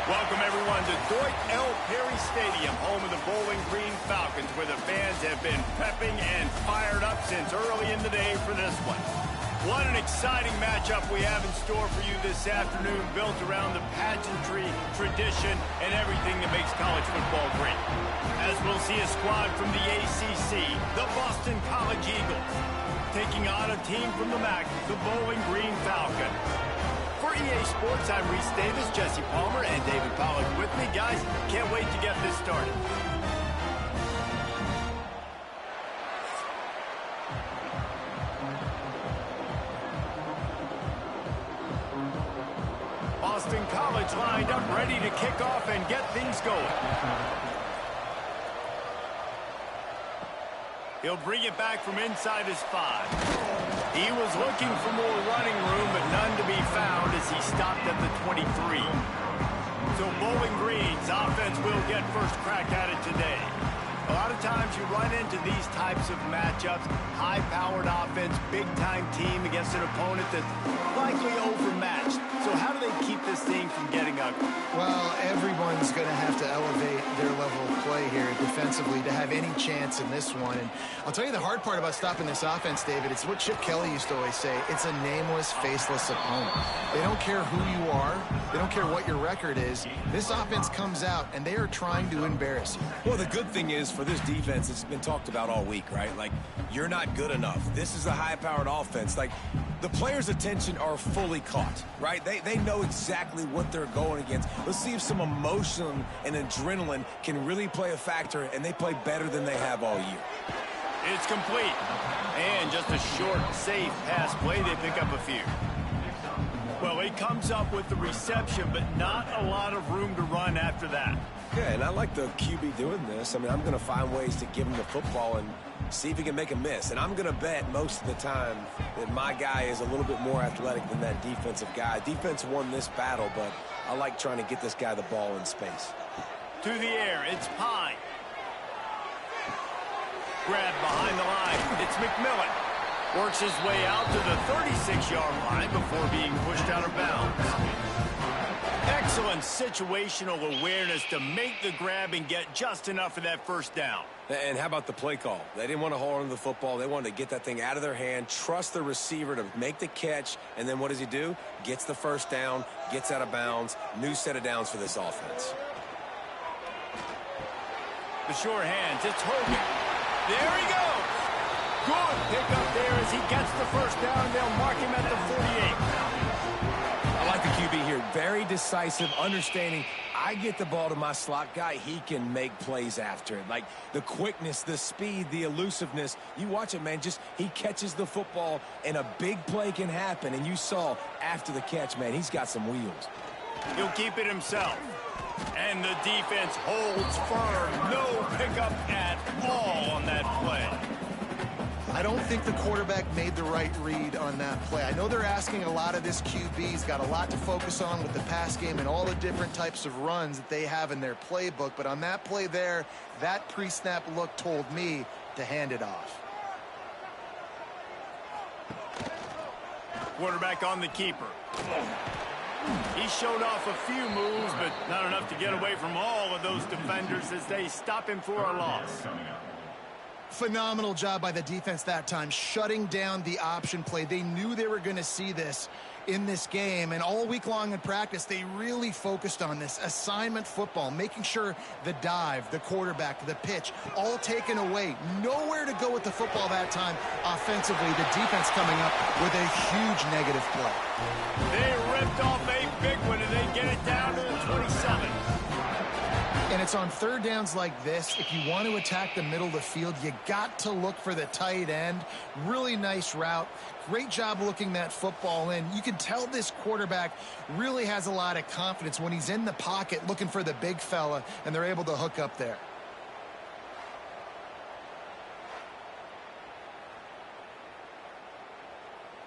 Welcome, everyone, to Dwight L. Perry Stadium, home of the Bowling Green Falcons, where the fans have been prepping and fired up since early in the day for this one. What an exciting matchup we have in store for you this afternoon, built around the pageantry, tradition, and everything that makes college football great. As we'll see a squad from the ACC, the Boston College Eagles, taking on a team from the MAC, the Bowling Green Falcons. For EA Sports, I'm Reese Davis, Jesse Palmer, and David Pollack with me. Guys, can't wait to get this started. Boston College lined up, ready to kick off and get things going. He'll bring it back from inside his 5. He was looking for more running room, but none to be found as he stopped at the 23. So Bowling Green's offense will get first crack at it today. A lot of times you run into these types of matchups, high-powered offense, big-time team against an opponent that's likely overmatched. So how do they keep this thing from getting ugly? Well, everyone's going to have to elevate their level of play here defensively to have any chance in this one. And I'll tell you the hard part about stopping this offense, David, it's what Chip Kelly used to always say. It's a nameless, faceless opponent. They don't care who you are. They don't care what your record is. This offense comes out, and they are trying to embarrass you. Well, the good thing is for this defense, it's been talked about all week, right? Like, you're not good enough. This is a high-powered offense. Like, the players' attention are fully caught, right? They know exactly what they're going against. Let's see if some emotion and adrenaline can really play a factor, and they play better than they have all year. It's complete. And just a short, safe pass play. They pick up a few. Well, he comes up with the reception, but not a lot of room to run after that. Yeah, and I like the QB doing this. I mean, I'm going to find ways to give him the football and see if he can make a miss. And I'm going to bet most of the time that my guy is a little bit more athletic than that defensive guy. Defense won this battle, but I like trying to get this guy the ball in space. To the air, it's Pine. Grabbed behind the line, it's McMillan. Works his way out to the 36-yard line before being pushed out of bounds. Excellent situational awareness to make the grab and get just enough of that first down. And how about the play call? They didn't want to hold on to the football. They wanted to get that thing out of their hand, trust the receiver to make the catch, and then what does he do? Gets the first down, gets out of bounds. New set of downs for this offense. The short hands, it's Hogan. There he goes. Good pick up there as he gets the first down. They'll mark him at the 48. I like the QB here. Very decisive, understanding. I get the ball to my slot guy. He can make plays after it. Like the quickness, the speed, the elusiveness. You watch it, man. Just he catches the football, and a big play can happen. And you saw after the catch, man, he's got some wheels. He'll keep it himself. And the defense holds firm. No pickup at all on that play. I don't think the quarterback made the right read on that play. I know they're asking a lot of this QB. He's got a lot to focus on with the pass game and all the different types of runs that they have in their playbook. But on that play there, that pre-snap look told me to hand it off. Quarterback on the keeper. He showed off a few moves, but not enough to get away from all of those defenders as they stop him for a loss. Phenomenal job by the defense that time, shutting down the option play. They knew they were going to see this in this game, and all week long in practice, they really focused on this assignment football, making sure the dive, the quarterback, the pitch, all taken away. Nowhere to go with the football that time offensively. The defense coming up with a huge negative play. They ripped off a big one, and they get it down to the 27. And it's on third downs like this. If you want to attack the middle of the field, you got to look for the tight end. Really nice route. Great job looking that football in. You can tell this quarterback really has a lot of confidence when he's in the pocket looking for the big fella, and they're able to hook up there.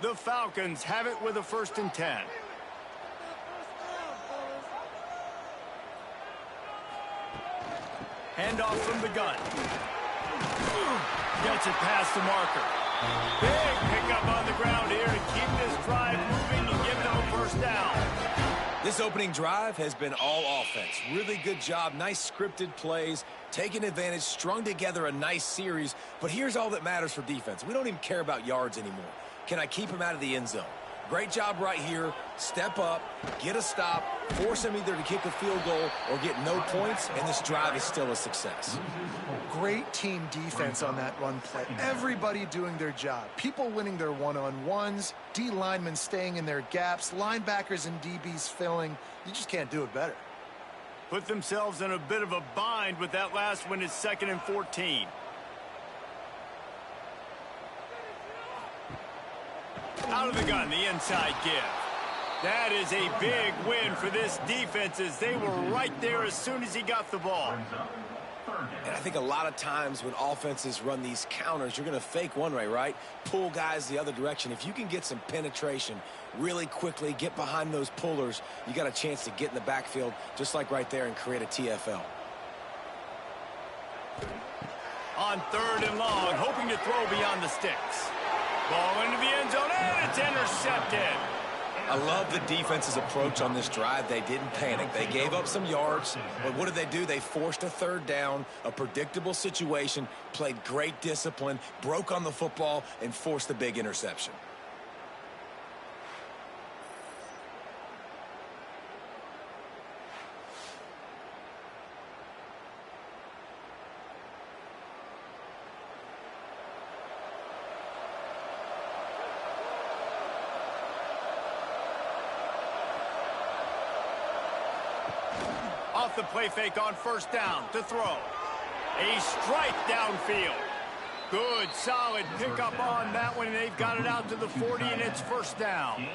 The Falcons have it with a 1st and 10. Handoff from the gun. Gets it past the marker. Big pickup on the ground here to keep this drive moving and give them a first down. This opening drive has been all offense. Really good job, nice scripted plays, taking advantage, strung together a nice series. But here's all that matters for defense. We don't even care about yards anymore. Can I keep him out of the end zone? Great job right here. Step up, get a stop, force him either to kick a field goal or get no points, and this drive is still a success. Great team defense on that run play. Everybody doing their job. People winning their one-on-ones, D linemen staying in their gaps, linebackers and DBs filling. You just can't do it better. Put themselves in a bit of a bind with that last one. It's 2nd and 14. Out of the gun, the inside give. That is a big win for this defense as they were right there as soon as he got the ball. And I think a lot of times when offenses run these counters, you're going to fake one way, right? Pull guys the other direction. If you can get some penetration really quickly, get behind those pullers, you got a chance to get in the backfield just like right there and create a TFL. On 3rd and long, hoping to throw beyond the sticks. Ball into the end zone, and it's intercepted. I love the defense's approach on this drive. They didn't panic. They gave up some yards, but what did they do? They forced a 3rd down, a predictable situation, played great discipline, broke on the football, and forced a big interception. Off the play fake on 1st down to throw. A strike downfield. Good, solid pickup on that one, and they've got it out to the 40, and it's 1st down.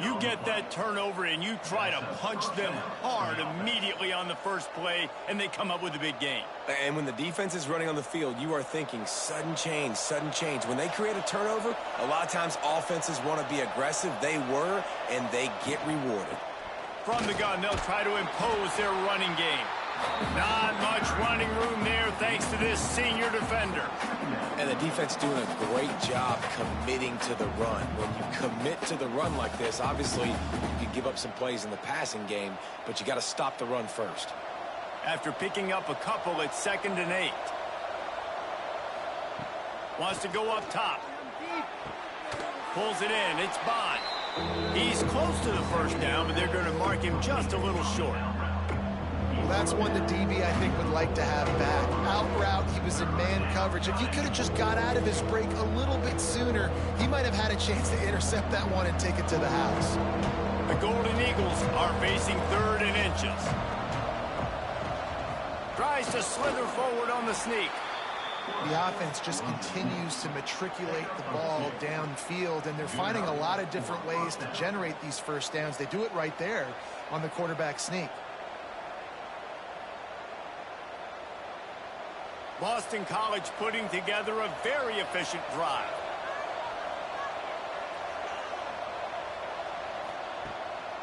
You get that turnover, and you try to punch them hard immediately on the first play, and they come up with a big gain. And when the defense is running on the field, you are thinking sudden change, sudden change. When they create a turnover, a lot of times offenses want to be aggressive. They were, and they get rewarded. From the gun, they'll try to impose their running game. Not much running room there thanks to this senior defender. And the defense doing a great job committing to the run. When you commit to the run like this, obviously you can give up some plays in the passing game, but you got to stop the run first. After picking up a couple, it's 2nd and 8. Wants to go up top. Pulls it in. It's Bond. He's close to the 1st down, but they're going to mark him just a little short. Well, that's one the DB, I think, would like to have back. Out route, he was in man coverage. If he could have just got out of his break a little bit sooner, he might have had a chance to intercept that one and take it to the house. The Golden Eagles are facing 3rd and inches. Tries to slither forward on the sneak. The offense just continues to matriculate the ball downfield, and they're finding a lot of different ways to generate these 1st downs. They do it right there on the quarterback sneak. Boston College putting together a very efficient drive.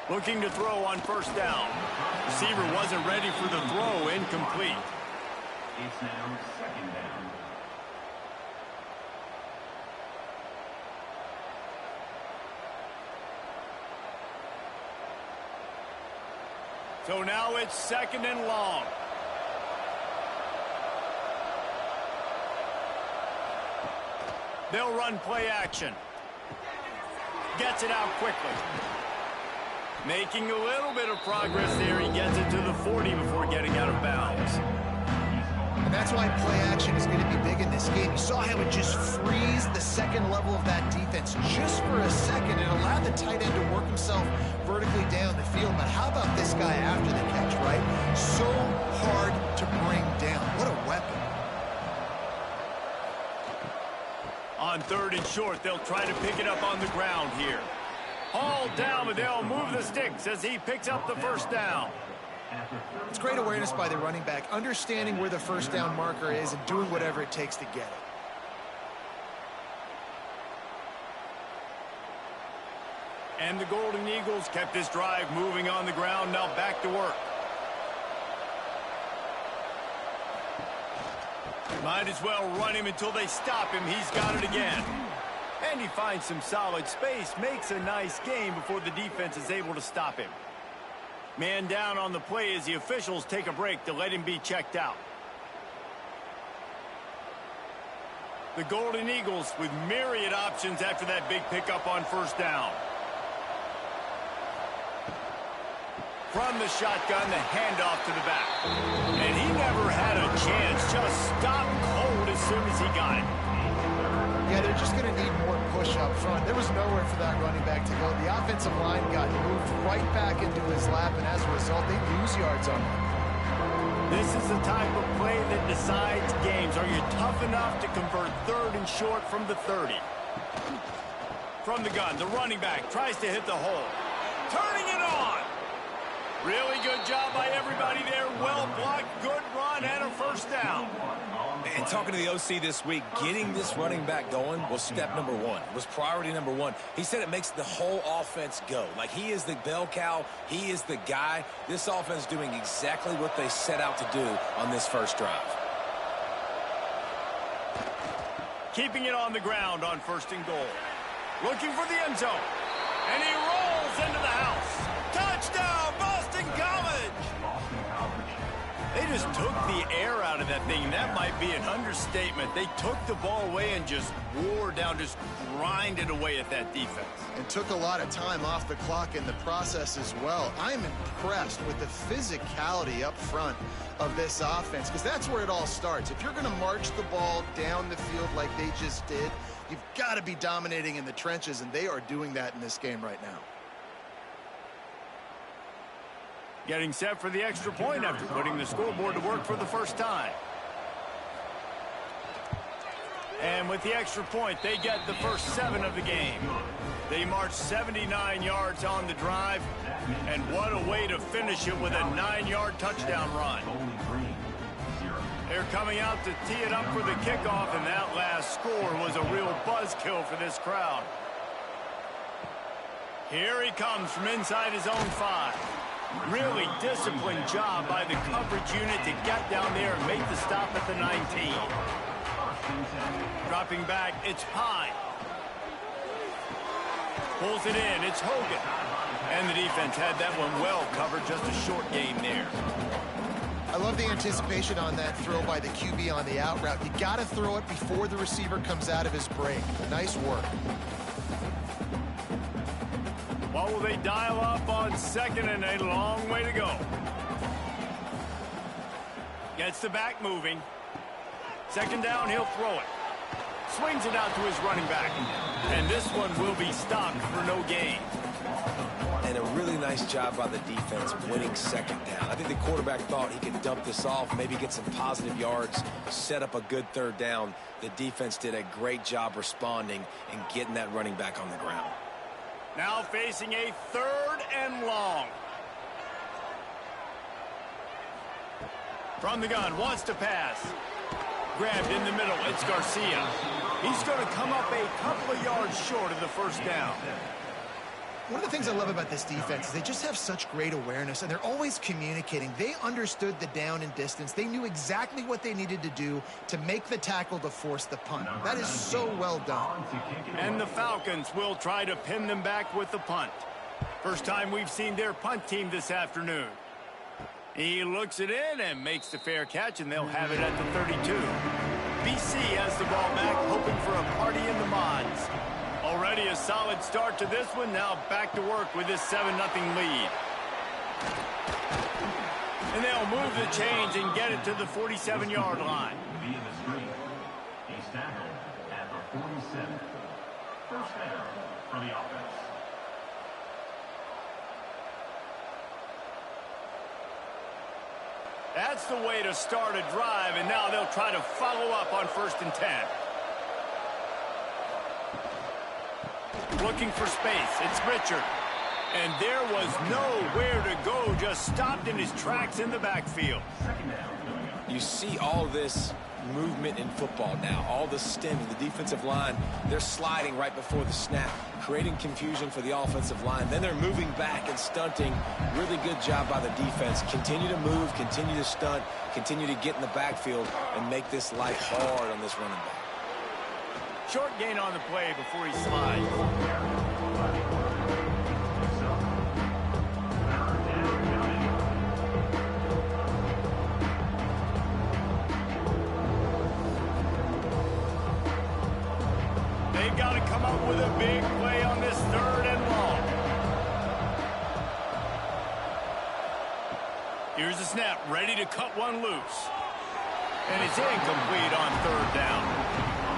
Looking to throw on 1st down. Receiver wasn't ready for the throw, incomplete. It's now 2nd down. So now it's 2nd and long. They'll run play action. Gets it out quickly. Making a little bit of progress there. He gets it to the 40 before getting out of bounds. And that's why play action is going to be big in this game. You saw how it just freezed the 2nd level of that defense just for a second. It allowed the tight end to work himself vertically down the field. But how about this guy after the catch, right? So hard to bring down. What a weapon. On 3rd and short, they'll try to pick it up on the ground here. Hauled down, but they'll move the sticks as he picks up the 1st down. It's great awareness by the running back, understanding where the 1st down marker is and doing whatever it takes to get it. And the Golden Eagles kept this drive moving on the ground, now back to work. Might as well run him until they stop him. He's got it again. And he finds some solid space, makes a nice game before the defense is able to stop him. Man down on the play as the officials take a break to let him be checked out. The Golden Eagles with myriad options after that big pickup on first down. From the shotgun, the handoff to the back. And he never had a chance. Just stopped cold as soon as he got it. Yeah, they're just going to need more push up front. There was nowhere for that running back to go. The offensive line got moved right back into his lap, and as a result, they lose yards on him. This is the type of play that decides games. Are you tough enough to convert third and short from the 30? From the gun, the running back tries to hit the hole. Turning it on. Really good job by everybody there. Well blocked, good run, and a first down. And talking to the OC this week, getting this running back going was step number one. It was priority number one. He said it makes the whole offense go. Like, he is the bell cow. He is the guy. This offense doing exactly what they set out to do on this first drive. Keeping it on the ground on first and goal. Looking for the end zone. And he rolls into the house. Touchdown, Boston College! They just took the air out of that thing. That might be an understatement. They took the ball away and just wore down, just grinded away at that defense. And took a lot of time off the clock in the process as well. I'm impressed with the physicality up front of this offense, because that's where it all starts. If you're going to march the ball down the field like they just did, you've got to be dominating in the trenches, and they are doing that in this game right now. Getting set for the extra point after putting the scoreboard to work for the first time. And with the extra point, they get the first 7 of the game. They march 79 yards on the drive, and what a way to finish it with a 9-yard touchdown run. They're coming out to tee it up for the kickoff, and that last score was a real buzzkill for this crowd. Here he comes from inside his own 5. Really disciplined job by the coverage unit to get down there and make the stop at the 19. Dropping back, it's High. Pulls it in, it's Hogan. And the defense had that one well covered, just a short gain there. I love the anticipation on that throw by the QB on the out route. You got to throw it before the receiver comes out of his break. Nice work. What will they dial up on second, and a long way to go. Gets the back moving. Second down, he'll throw it. Swings it out to his running back. And this one will be stopped for no gain. And a really nice job by the defense winning second down. I think the quarterback thought he could dump this off, maybe get some positive yards, set up a good third down. The defense did a great job responding and getting that running back on the ground. Now facing a 3rd and long. From the gun, wants to pass. Grabbed in the middle, it's Garcia. He's going to come up a couple of yards short of the first down. One of the things I love about this defense is they just have such great awareness, and they're always communicating. They understood the down and distance. They knew exactly what they needed to do to make the tackle to force the punt. That is so well done. And the Falcons will try to pin them back with the punt. First time we've seen their punt team this afternoon. He looks it in and makes the fair catch, and they'll have it at the 32. BC has the ball back, hoping for a party in the mods. Already a solid start to this one. Now back to work with this 7-0 lead. And they'll move the chains and get it to the 47-yard line. Via the screen. He's tackled at the 47. First down for the offense. That's the way to start a drive, and now they'll try to follow up on 1st and 10. Looking for space. It's Richard. And there was nowhere to go. Just stopped in his tracks in the backfield. You see all this movement in football now. All the stemming. The defensive line, they're sliding right before the snap, creating confusion for the offensive line. Then they're moving back and stunting. Really good job by the defense. Continue to move, continue to stunt, continue to get in the backfield and make this life hard on this running back. Short gain on the play before he slides. They've got to come up with a big play on this 3rd and long. Here's the snap, ready to cut one loose. And it's incomplete on 3rd down.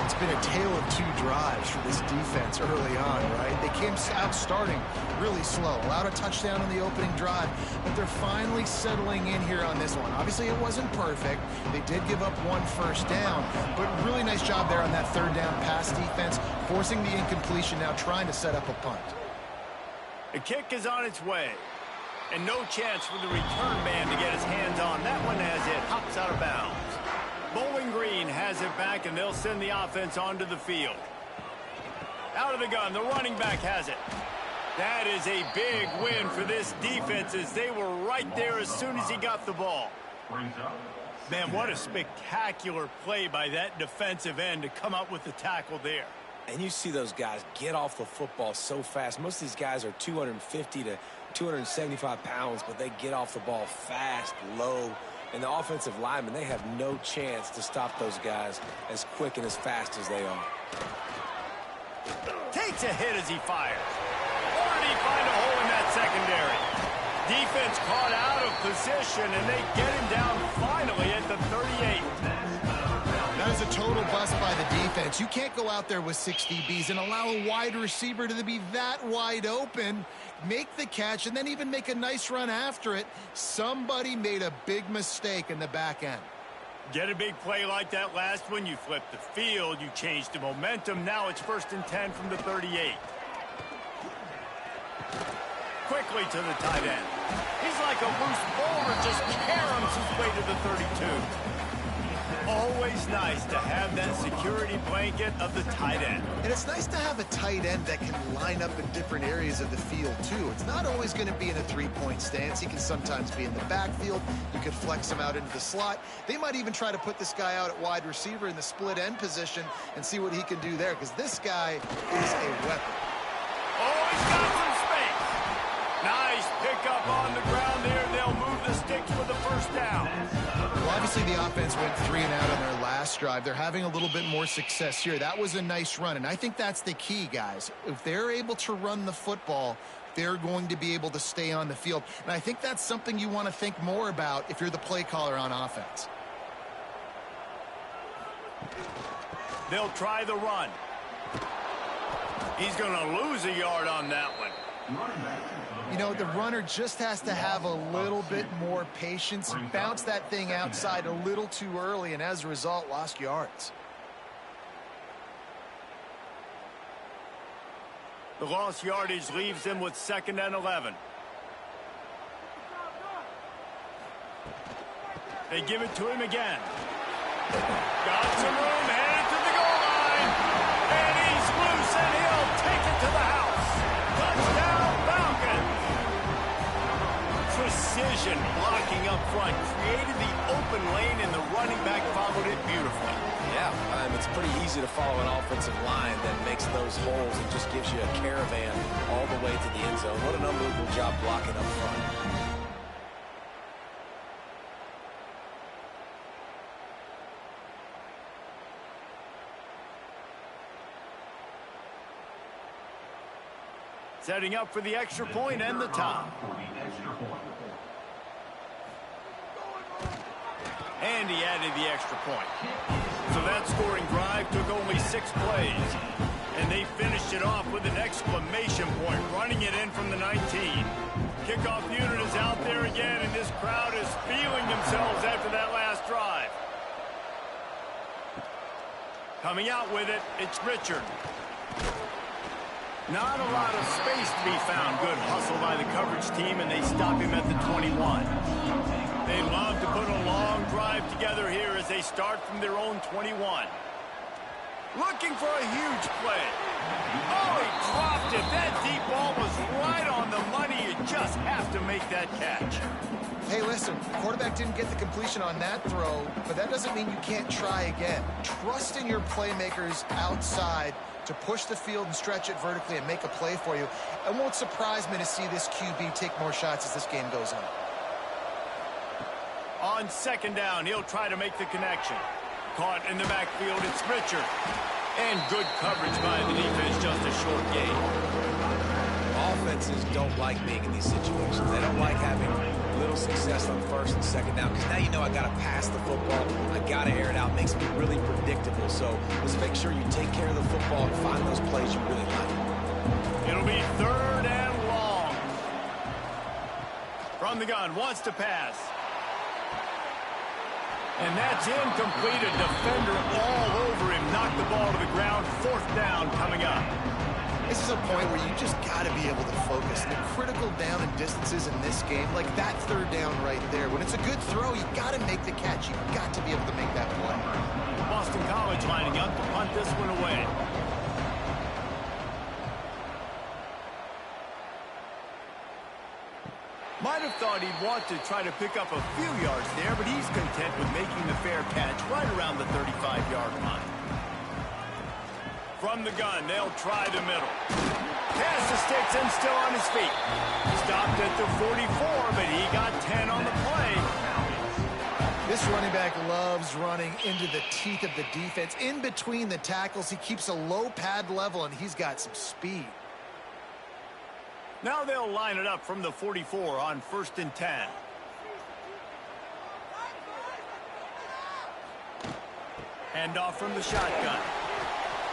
It's been a tale of 2 drives for this defense early on, right? They came out starting really slow, allowed a touchdown on the opening drive, but they're finally settling in here on this one. Obviously, it wasn't perfect. They did give up 1 first down, but really nice job there on that 3rd down pass defense, forcing the incompletion, now trying to set up a punt. The kick is on its way, and no chance for the return man to get his hands on that one as it hops out of bounds. Bowling Green has it back, and they'll send the offense onto the field. Out of the gun, the running back has it. That is a big win for this defense, as they were right there as soon as he got the ball. Man, what a spectacular play by that defensive end to come up with the tackle there. And you see those guys get off the football so fast. Most of these guys are 250 to 275 pounds, but they get off the ball fast, low. And the offensive linemen, they have no chance to stop those guys as quick and as fast as they are. Takes a hit as he fires. Or did he find a hole in that secondary? Defense caught out of position, and they get him down finally at the 38. That is a total bust by the defense. You can't go out there with 6 DBs and allow a wide receiver to be that wide open, make the catch, and then even make a nice run after it. Somebody made a big mistake in the back end. Get a big play like that last one, you flip the field, you change the momentum. Now it's 1st and 10 from the 38. Quickly to the tight end. He's like a loose boulder, just caroms his way to the 32. Always nice to have that security blanket of the tight end. And it's nice to have a tight end that can line up in different areas of the field, too. It's not always going to be in a 3-point stance. He can sometimes be in the backfield. You could flex him out into the slot. They might even try to put this guy out at wide receiver in the split end position and see what he can do there, because this guy is a weapon. Oh, he's got some space. Nice pickup on the ground there. They'll move the sticks with the 1st down. Well, obviously the offense went 3 and out on their last drive. They're having a little bit more success here. That was a nice run, and I think that's the key, guys. If they're able to run the football, they're going to be able to stay on the field. And I think that's something you want to think more about if you're the play caller on offense. They'll try the run. He's going to lose a yard on that one. You know, the runner just has to have a little bit more patience. Bounce that thing outside a little too early, and as a result, lost yards. The lost yardage leaves them with 2nd and 11. They give it to him again. Got some room, headed to the goal line. And he's loose, and he'll take it to the house. Touchdown, Falcons. Precision blocking up front. Created the open lane, and the running back followed it beautifully. Yeah, it's pretty easy to follow an offensive line that makes those holes and just gives you a caravan all the way to the end zone. What an unbelievable job blocking up front. Setting up for the extra point and the tie. And he added the extra point. So that scoring drive took only 6 plays. And they finished it off with an exclamation point, running it in from the 19. Kickoff unit is out there again, and this crowd is feeling themselves after that last drive. Coming out with it, it's Richard. Not a lot of space to be found. Good hustle by the coverage team, and they stop him at the 21. They love to put a long drive together here as they start from their own 21. Looking for a huge play. Oh, he dropped it. That deep ball was right on the money. You just have to make that catch. Hey, listen, quarterback didn't get the completion on that throw, but that doesn't mean you can't try again. Trust in your playmakers outside to push the field and stretch it vertically and make a play for you. It won't surprise me to see this QB take more shots as this game goes on. On 2nd down, he'll try to make the connection. Caught in the backfield, it's Richard. And good coverage by the defense, just a short gain. Offenses don't like being in these situations. They don't like having little success on first and second down because now you know I got to pass the football. I got to air it out. It makes me really predictable. So let's make sure you take care of the football and find those plays you really like. It'll be 3rd and long. From the gun, wants to pass. And that's incomplete. A defender all over him. Knocked the ball to the ground. 4th down coming up. This is a point where you just got to be able to focus. The critical down and distances in this game, like that 3rd down right there. When it's a good throw, you got to make the catch. You've got to be able to make that play. Boston College lining up to punt this one away. Might have thought he'd want to try to pick up a few yards there, but he's content with making the fair catch right around the 35-yard line. From the gun, they'll try the middle. Pass to Sticks and still on his feet. Stopped at the 44, but he got 10 on the play. This running back loves running into the teeth of the defense. In between the tackles, he keeps a low pad level, and he's got some speed. Now they'll line it up from the 44 on 1st and 10. Hand off from the shotgun.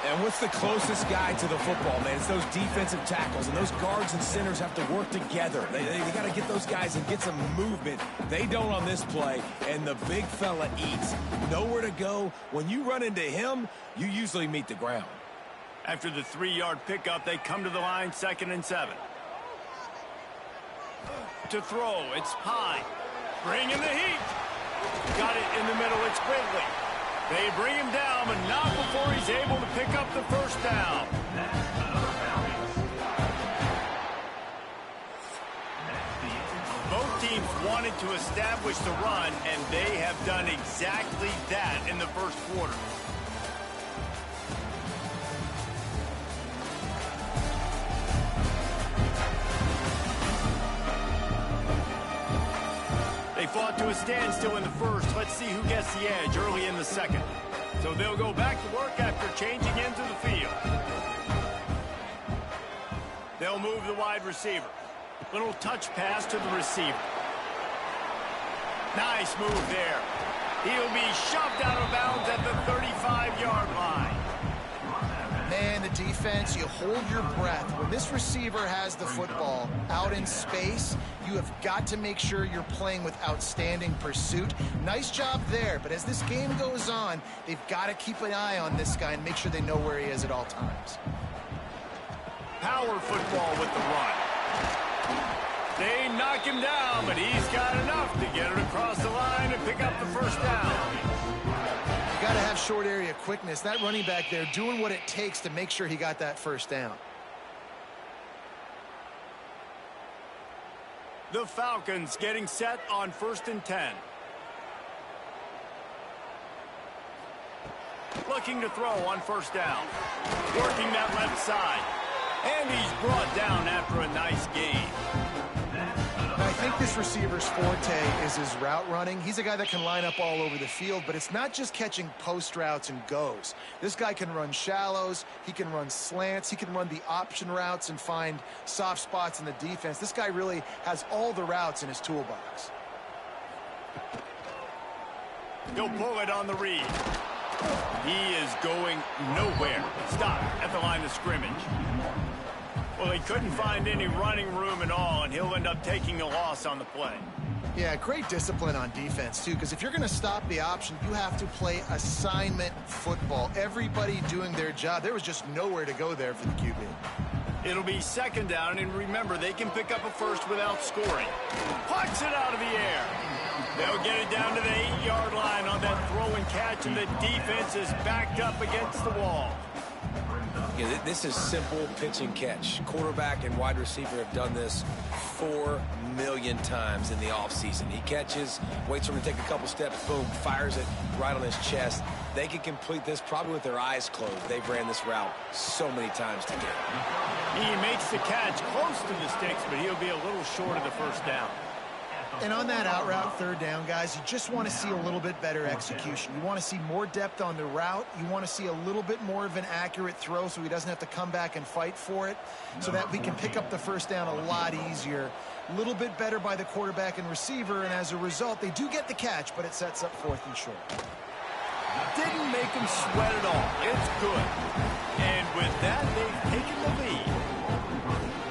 And what's the closest guy to the football, man? It's those defensive tackles, and those guards and centers have to work together. They got to get those guys and get some movement. They don't on this play, and the big fella eats. Nowhere to go. When you run into him, you usually meet the ground. After the 3-yard pickup, they come to the line, 2nd and 7. To throw, it's high. Bring in the heat. Got it in the middle, it's Gridley. They bring him down, but not before he's able to pick up the 1st down. Both teams wanted to establish the run, and they have done exactly that in the 1st quarter. They fought to a standstill in the 1st. Let's see who gets the edge early in the 2nd. So they'll go back to work after changing into the field. They'll move the wide receiver. Little touch pass to the receiver. Nice move there. He'll be shoved out of bounds at the 35-yard line. Man, the defense, you hold your breath. When this receiver has the football out in space, you have got to make sure you're playing with outstanding pursuit. Nice job there, but as this game goes on, they've got to keep an eye on this guy and make sure they know where he is at all times. Power football with the run. They knock him down, but he's got enough to get it across the line and pick up the 1st down. Got to have short area quickness. That running back there doing what it takes to make sure he got that 1st down. The Falcons getting set on 1st and 10. Looking to throw on 1st down. Working that left side. And he's brought down after a nice gain. I think this receiver's forte is his route running. He's a guy that can line up all over the field, but it's not just catching post routes and goes. This guy can run shallows, he can run slants, he can run the option routes and find soft spots in the defense. This guy really has all the routes in his toolbox. He'll pull it on the read. He is going nowhere. Stop at the line of scrimmage. Well, he couldn't find any running room at all, and he'll end up taking a loss on the play. Yeah, great discipline on defense, too, because if you're going to stop the option, you have to play assignment football. Everybody doing their job. There was just nowhere to go there for the QB. It'll be 2nd down, and remember, they can pick up a 1st without scoring. Puts it out of the air. They'll get it down to the 8-yard line on that throw and catch, and the defense is backed up against the wall. Yeah, this is simple pitch and catch. Quarterback and wide receiver have done this 4 million times in the offseason. He catches, waits for him to take a couple steps, boom, fires it right on his chest. They can complete this probably with their eyes closed. They've ran this route so many times together. He makes the catch close to the sticks, but he'll be a little short of the 1st down. And on that out route, third down, guys, you just want to see a little bit better execution. You want to see more depth on the route. You want to see a little bit more of an accurate throw so he doesn't have to come back and fight for it, so that we can pick up the first down a lot easier. A little bit better by the quarterback and receiver, and as a result, they do get the catch, but it sets up 4th and short. Didn't make him sweat at all. It's good. And with that, they've taken the lead.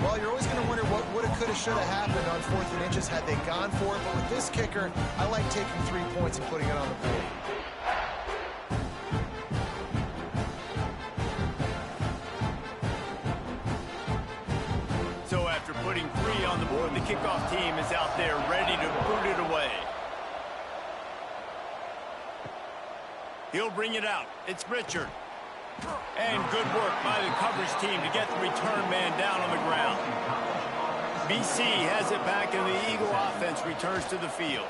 Well, you're always going to wonder what woulda, coulda, shoulda happened on 4th and inches had they gone for it. But with this kicker, I like taking 3 points and putting it on the board. So after putting 3 on the board, the kickoff team is out there ready to boot it away. He'll bring it out. It's Richard. And good work by the coverage team to get the return man down on the ground. BC has it back, and the Eagle offense returns to the field,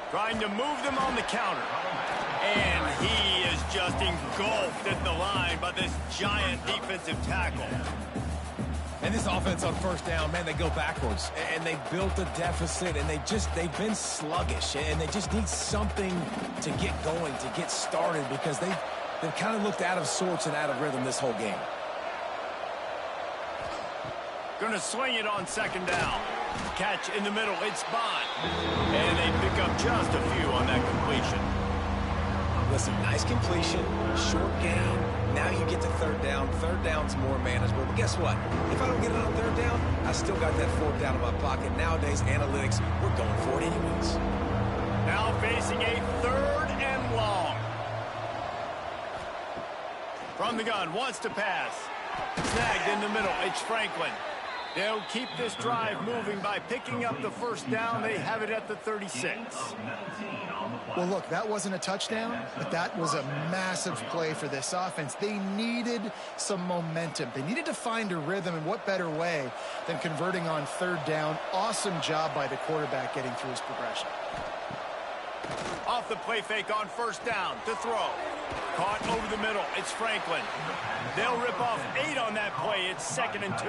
trying to move them on the counter. And he is just engulfed at the line by this giant defensive tackle. And this offense on first down, man, they go backwards. And they built a deficit, and they've been sluggish. And they just need something to get going, to get started, because they've kind of looked out of sorts and out of rhythm this whole game. Going to swing it on second down. Catch in the middle. It's Bond. And they pick up just a few on that completion. Listen, nice completion, short gain. Now you get to third down. Third down's more manageable. But guess what? If I don't get it on third down, I still got that 4th down in my pocket. Nowadays, analytics, we're going for it anyways. Now facing a 3rd and long. From the gun, wants to pass. Snagged in the middle. It's Franklin. They'll keep this drive moving by picking up the first down. They have it at the 36. Well, look, that wasn't a touchdown, but that was a massive play for this offense. They needed some momentum. They needed to find a rhythm, and what better way than converting on third down. Awesome job by the quarterback getting through his progression. Off the play fake on first down to throw. Caught over the middle. It's Franklin. They'll rip off 8 on that play. It's 2nd and 2.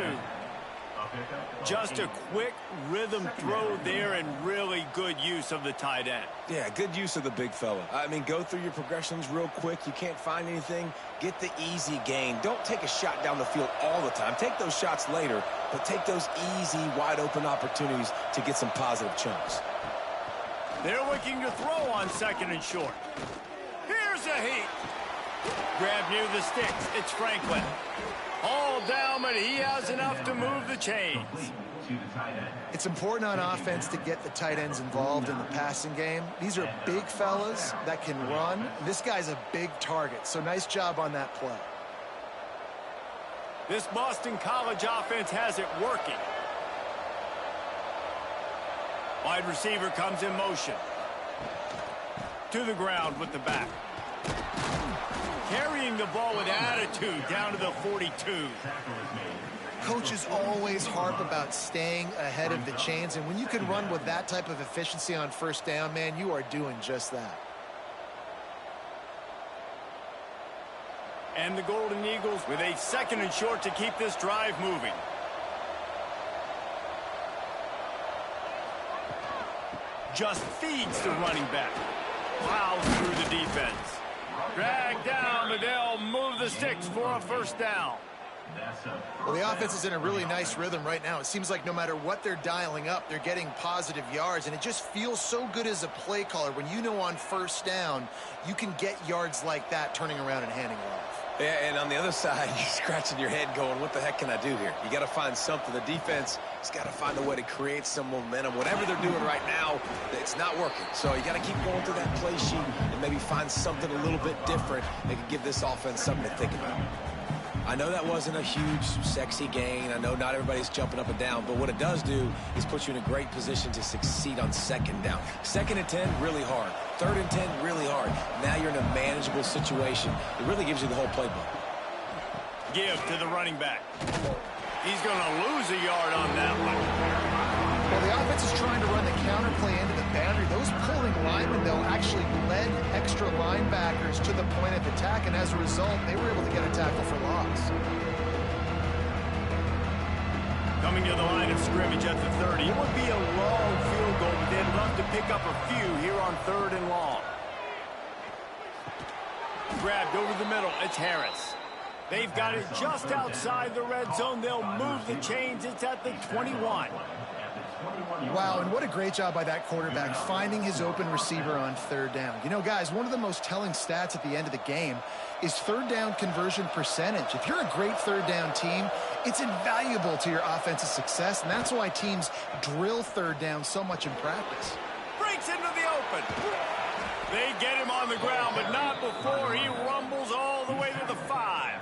Just a quick rhythm throw there, and really good use of the tight end. Yeah, good use of the big fella. I mean, go through your progressions real quick. You can't find anything. Get the easy gain. Don't take a shot down the field all the time. Take those shots later, but take those easy, wide-open opportunities to get some positive chunks. They're looking to throw on 2nd and short. Here's a heat. Grab near the sticks. It's Franklin. All down, but he has enough to move the chains. It's important on offense to get the tight ends involved in the passing game. These are big fellas that can run. This guy's a big target, so nice job on that play. This Boston College offense has it working. Wide receiver comes in motion. To the ground with the back. Carrying the ball with attitude down to the 42. Coaches always harp about staying ahead of the chains, and when you can run with that type of efficiency on first down, man, you are doing just that. And the Golden Eagles with a 2nd and short to keep this drive moving. Just feeds the running back. Plows through the defense. Drag down, but they'll move the sticks for a first down. Well, the offense is in a really nice rhythm right now. It seems like no matter what they're dialing up, they're getting positive yards, and it just feels so good as a play caller when you know on first down you can get yards like that turning around and handing it off. Yeah, and on the other side, you're scratching your head going, what the heck can I do here? You got to find something. The defense has got to find a way to create some momentum. Whatever they're doing right now, it's not working. So you got to keep going through that play sheet and maybe find something a little bit different that can give this offense something to think about. I know that wasn't a huge, sexy gain. I know not everybody's jumping up and down, but what it does do is put you in a great position to succeed on 2nd down. 2nd and 10, really hard. 3rd and 10, really hard. Now you're in a manageable situation. It really gives you the whole playbook. Give to the running back. He's going to lose a yard on that one. Well, the offense is trying to run the counter play into the boundary. Those pulling linemen, though, actually led extra linebackers to the point of attack, and as a result, they were able to get a tackle for loss. Coming to the line of scrimmage at the 30. It would be a long field goal, but they'd love to pick up a few here on 3rd and long. Grabbed over the middle. It's Harris. They've got it just outside the red zone. They'll move the chains. It's at the 21. Wow, and what a great job by that quarterback finding his open receiver on 3rd down. You know, guys, one of the most telling stats at the end of the game is 3rd down conversion percentage. If you're a great 3rd down team, it's invaluable to your offensive success, and that's why teams drill 3rd down so much in practice. Breaks into the open. They get him on the ground, but not before he rumbles all the way to the 5.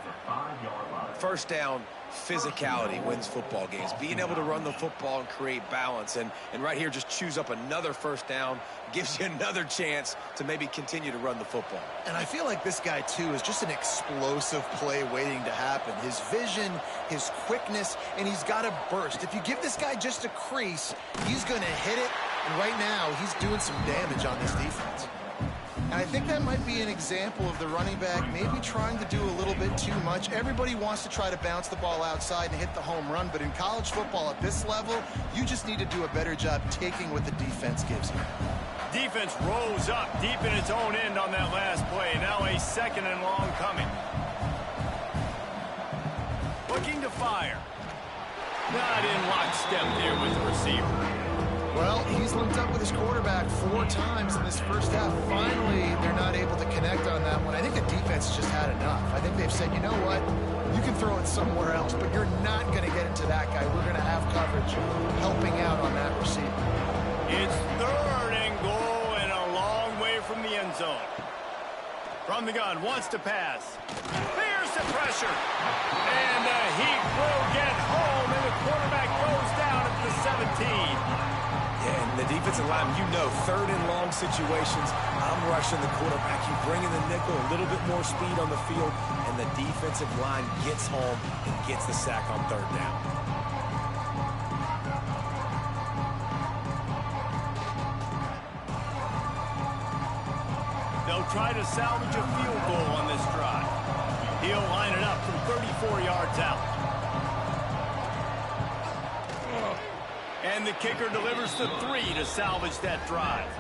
1st down, physicality wins football games. Being able to run the football and create balance. And right here, just choose up another 1st down, gives you another chance to maybe continue to run the football. And I feel like this guy, too, is just an explosive play waiting to happen. His vision, his quickness, and he's got a burst. If you give this guy just a crease, he's going to hit it. And right now, he's doing some damage on this defense. And I think that might be an example of the running back maybe trying to do a little bit too much. Everybody wants to try to bounce the ball outside and hit the home run, but in college football at this level, you just need to do a better job taking what the defense gives you. Defense rose up deep in its own end on that last play. Now a 2nd and long coming. Looking to fire. Not in lockstep there with the receiver. Well, he's linked up with his quarterback 4 times in this first half. Finally, they're not able to connect on that one. I think the defense just had enough. I think they've said, you know what, you can throw it somewhere else, but you're not going to get it to that guy. We're going to have coverage helping out on that receiver. It's 3rd and goal and a long way from the end zone. From the gun, wants to pass. There's the pressure. And the heat will get home, and the quarterback goes down at the 17. And the defensive line, you know, 3rd and long situations, I'm rushing the quarterback. You bring in the nickel, a little bit more speed on the field, and the defensive line gets home and gets the sack on 3rd down. They'll try to salvage a field goal on this drive. He'll line it up from 34 yards out. And the kicker delivers the 3 to salvage that drive.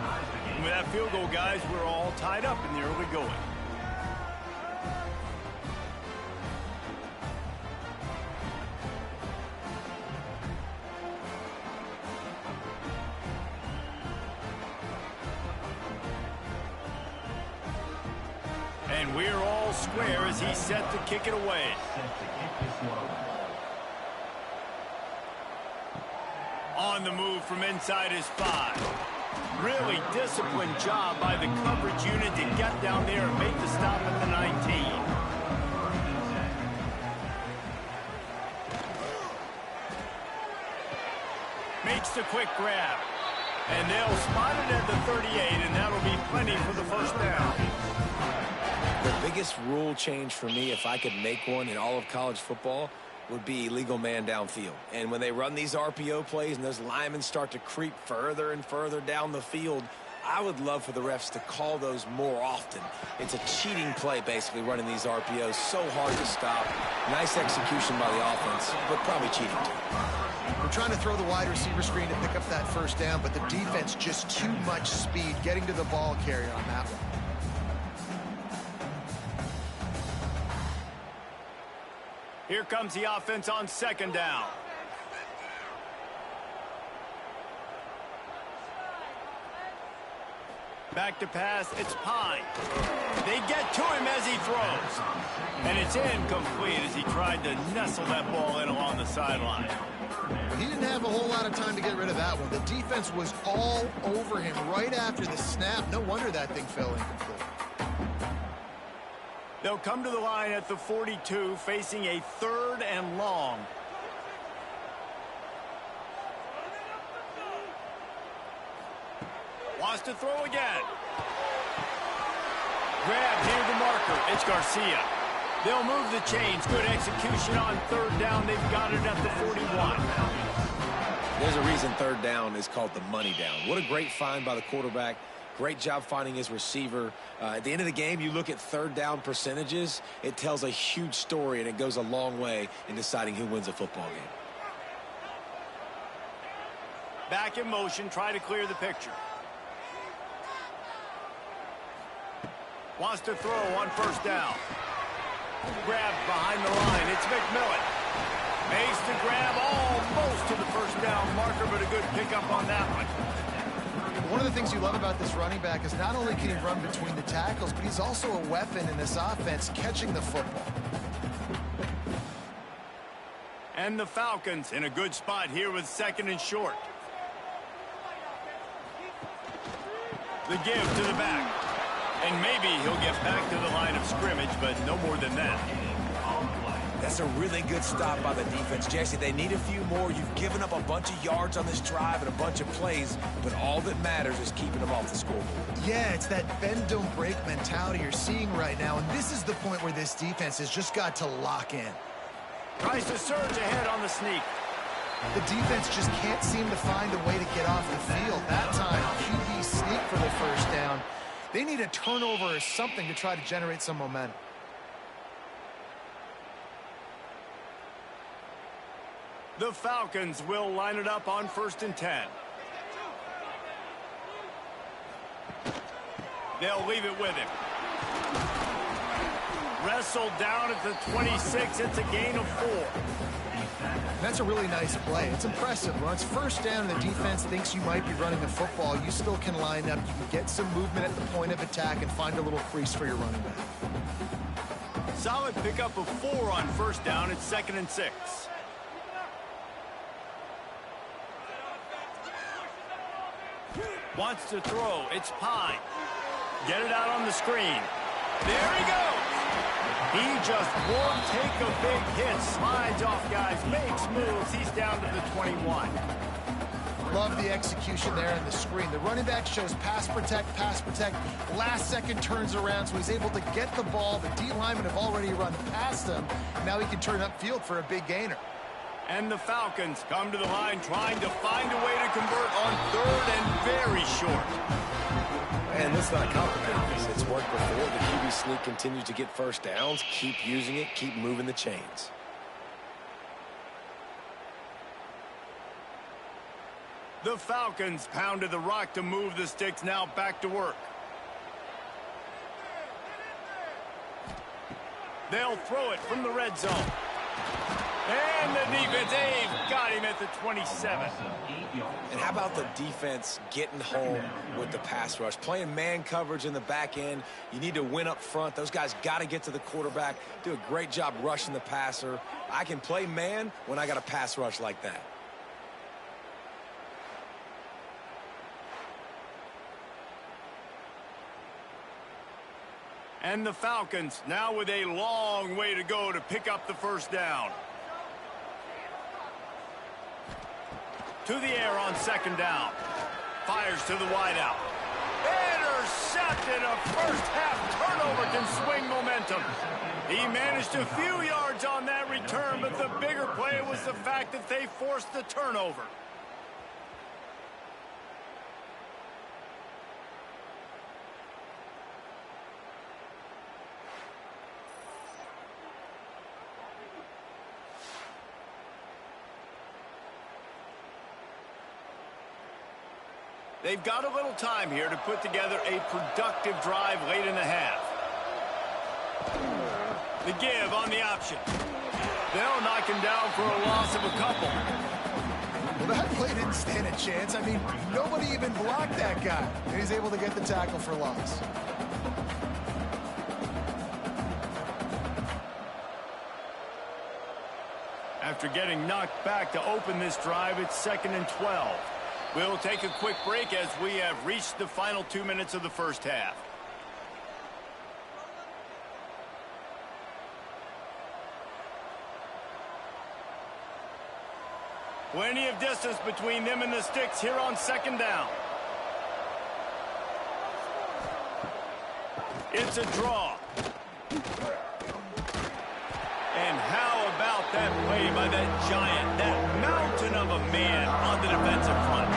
And with that field goal, guys, we're all tied up in the early going. And we're all square as he's set to kick it away. On the move from inside his 5. Really disciplined job by the coverage unit to get down there and make the stop at the 19. Makes the quick grab. And they'll spot it at the 38, and that'll be plenty for the 1st down. The biggest rule change for me, if I could make one in all of college football, would be illegal man downfield. And when they run these RPO plays and those linemen start to creep further and further down the field, I would love for the refs to call those more often. It's a cheating play, basically, running these RPOs. So hard to stop. Nice execution by the offense, but probably cheating too. We're trying to throw the wide receiver screen to pick up that 1st down, but the defense just too much speed getting to the ball carrier on that one. Here comes the offense on 2nd down. Back to pass, it's Pine. They get to him as he throws. And it's incomplete as he tried to nestle that ball in along the sideline. He didn't have a whole lot of time to get rid of that one. The defense was all over him right after the snap. No wonder that thing fell incomplete. They'll come to the line at the 42, facing a 3rd and long. Wants to throw again. Grabbed near the marker. It's Garcia. They'll move the chains. Good execution on 3rd down. They've got it at the 41. There's a reason 3rd down is called the money down. What a great find by the quarterback. Great job finding his receiver. At the end of the game, you look at 3rd down percentages. It tells a huge story, and it goes a long way in deciding who wins a football game. Back in motion, try to clear the picture. Wants to throw on first down. Grabbed behind the line. It's McMillan. Makes the grab almost to the first down marker, but a good pickup on that one. One of the things you love about this running back is not only can he run between the tackles, but he's also a weapon in this offense catching the football. And the Falcons in a good spot here with second and short. The give to the back. And maybe he'll get back to the line of scrimmage, but no more than that. That's a really good stop by the defense. Jesse, they need a few more. You've given up a bunch of yards on this drive and a bunch of plays, but all that matters is keeping them off the scoreboard. Yeah, it's that bend, don't break mentality you're seeing right now, and this is the point where this defense has just got to lock in. Tries to surge ahead on the sneak. The defense just can't seem to find a way to get off the field. That time, QB sneak for the first down. They need a turnover or something to try to generate some momentum. The Falcons will line it up on 1st and 10. They'll leave it with him. Wrestled down at the 26. It's a gain of 4. That's a really nice play. It's impressive. When it's first down and the defense thinks you might be running the football, you still can line up. You can get some movement at the point of attack and find a little crease for your running back. Solid pickup of 4 on first down. It's 2nd and 6. Wants to throw. It's Pine. Get it out on the screen. There he goes. He just won't take a big hit. Slides off guys. Makes moves. He's down to the 21. Love the execution there in the screen. The running back shows pass protect, last second turns around, so he's able to get the ball. The D linemen have already run past him. Now he can turn upfield for a big gainer. And the Falcons come to the line trying to find a way to convert on 3rd and very short. And let's not complicate this. It's worked before. The QB sneak continues to get first downs. Keep using it. Keep moving the chains. The Falcons pounded the rock to move the sticks. Now back to work. They'll throw it from the red zone. And the defense, they've got him at the 27. And how about the defense getting home with the pass rush? Playing man coverage in the back end. You need to win up front. Those guys got to get to the quarterback. Do a great job rushing the passer. I can play man when I got a pass rush like that. And the Falcons now with a long way to go to pick up the first down. To the air on 2nd down. Fires to the wideout. Intercepted. A first half turnover can swing momentum. He managed a few yards on that return, but the bigger play was the fact that they forced the turnover. They've got a little time here to put together a productive drive late in the half. The give on the option. They'll knock him down for a loss of a couple. Well, that play didn't stand a chance. I mean, nobody even blocked that guy. And he's able to get the tackle for loss. After getting knocked back to open this drive, it's 2nd and 12. We'll take a quick break as we have reached the final 2 minutes of the first half. Plenty of distance between them and the sticks here on 2nd down. It's a draw. And how about that play by that giant, that mountain of a man on the defensive front?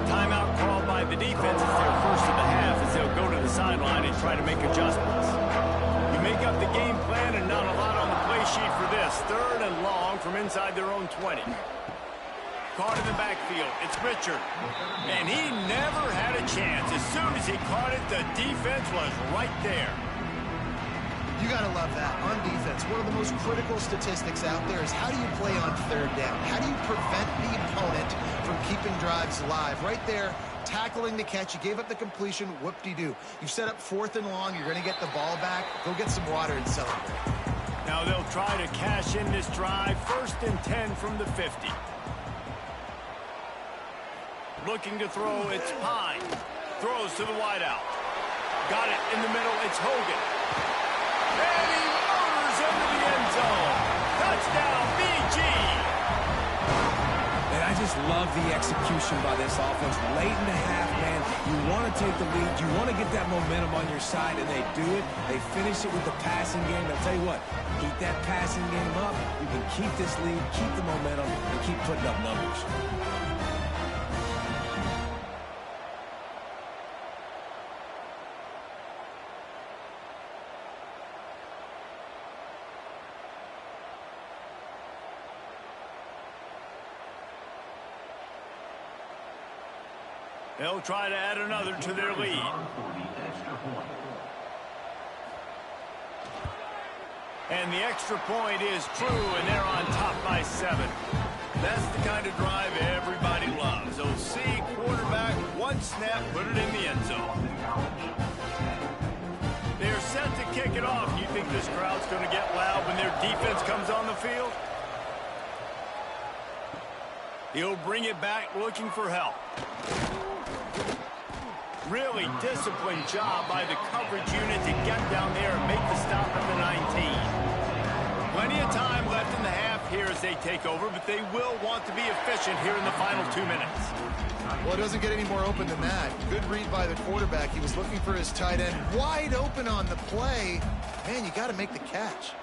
Timeout called by the defense is their first of the half as they'll go to the sideline and try to make adjustments. You make up the game plan and not a lot on the play sheet for this. 3rd and long from inside their own 20. caught in the backfield. It's Richard. And he never had a chance. As soon as he caught it, the defense was right there. You got to love that. On defense, one of the most critical statistics out there is how do you play on third down? How do you prevent the opponent from keeping drives alive? Right there, tackling the catch. You gave up the completion. Whoop-de-doo. You've set up 4th and long. You're going to get the ball back. Go get some water and celebrate. Now they'll try to cash in this drive. 1st and 10 from the 50. Looking to throw, it's Pine. Throws to the wideout. Got it in the middle. It's Hogan. And he motors into the end zone. Touchdown, BG. And I just love the execution by this offense. Late in the half, man, you want to take the lead. You want to get that momentum on your side, and they do it. They finish it with the passing game. I'll tell you what, keep that passing game up. You can keep this lead, keep the momentum, and keep putting up numbers. They'll try to add another to their lead. And the extra point is true, and they're on top by 7. That's the kind of drive everybody loves. OC, quarterback, one snap, put it in the end zone. They're set to kick it off. You think this crowd's going to get loud when their defense comes on the field? He'll bring it back looking for help. Really disciplined job by the coverage unit to get down there and make the stop at the 19. Plenty of time left in the half here as they take over, but they will want to be efficient here in the final 2 minutes. Well, it doesn't get any more open than that. Good read by the quarterback. He was looking for his tight end. Wide open on the play. Man, you got to make the catch.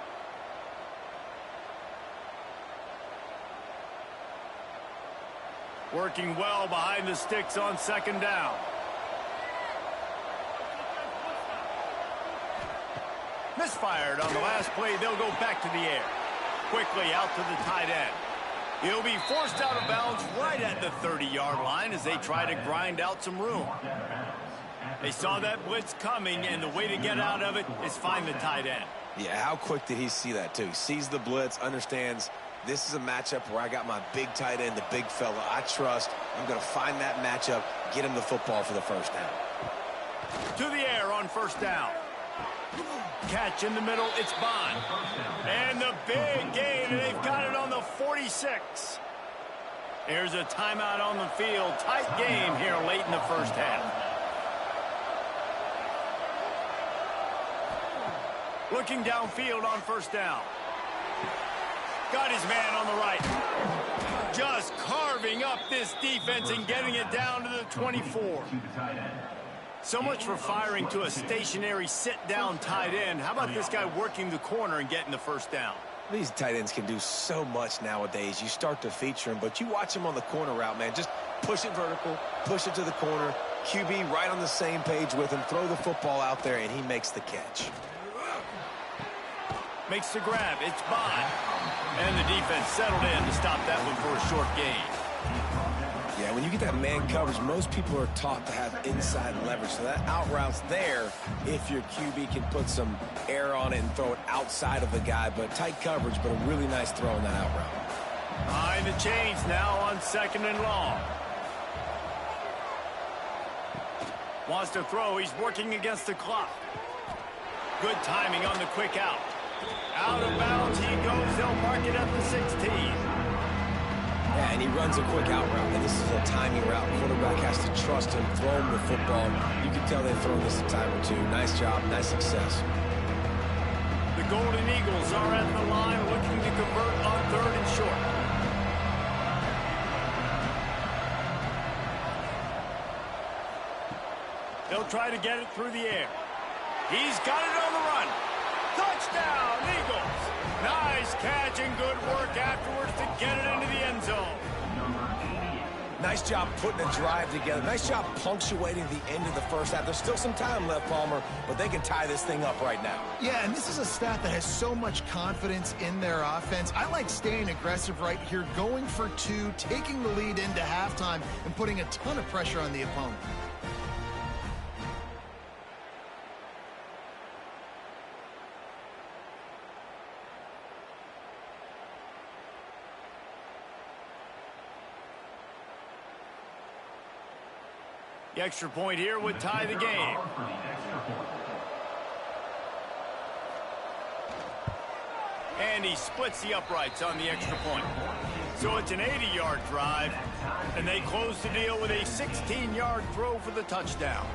Working well behind the sticks on 2nd down. Misfired on the last play. They'll go back to the air. Quickly out to the tight end. He'll be forced out of bounds right at the 30-yard line as they try to grind out some room. They saw that blitz coming, and the way to get out of it is find the tight end. Yeah, how quick did he see that, too? He sees the blitz, understands this is a matchup where I got my big tight end, the big fella I trust. I'm going to find that matchup, get him the football for the 1st down. To the air on 1st down. Catch in the middle, it's Bond. And the big gain, and they've got it on the 46. Here's a timeout on the field. Tight game here late in the 1st half. Looking downfield on 1st down. Got his man on the right. Just carving up this defense and getting it down to the 24. So much for firing to a stationary sit-down tight end. How about this guy working the corner and getting the 1st down? These tight ends can do so much nowadays. You start to feature them, but you watch him on the corner route, man. Just push it vertical, push it to the corner. QB right on the same page with him. Throw the football out there, and he makes the catch. Makes the grab. It's Bond. And the defense settled in to stop that one for a short gain. Yeah, when you get that man coverage, most people are taught to have inside leverage. So that out route's there if your QB can put some air on it and throw it outside of the guy. But tight coverage, but a really nice throw on that out route. Behind the chains now on 2nd and long. Wants to throw. He's working against the clock. Good timing on the quick out. Out of bounds he goes. They'll mark it at the 16. Yeah, and he runs a quick out route, and this is a timing route. Quarterback has to trust him, throw him the football. You can tell they've thrown this a time or two. Nice job, nice success. The Golden Eagles are at the line looking to convert on 3rd and short. They'll try to get it through the air. He's got it on the run. Touchdown, Eagles. Nice catch and good work afterwards to get it into the end zone. Nice job putting a drive together. Nice job punctuating the end of the first half. There's still some time left, Palmer, but they can tie this thing up right now. Yeah, and this is a staff that has so much confidence in their offense. I like staying aggressive right here, going for two, taking the lead into halftime, and putting a ton of pressure on the opponent. The extra point here would tie the game. And he splits the uprights on the extra point. So it's an 80-yard drive, and they close the deal with a 16-yard throw for the touchdown.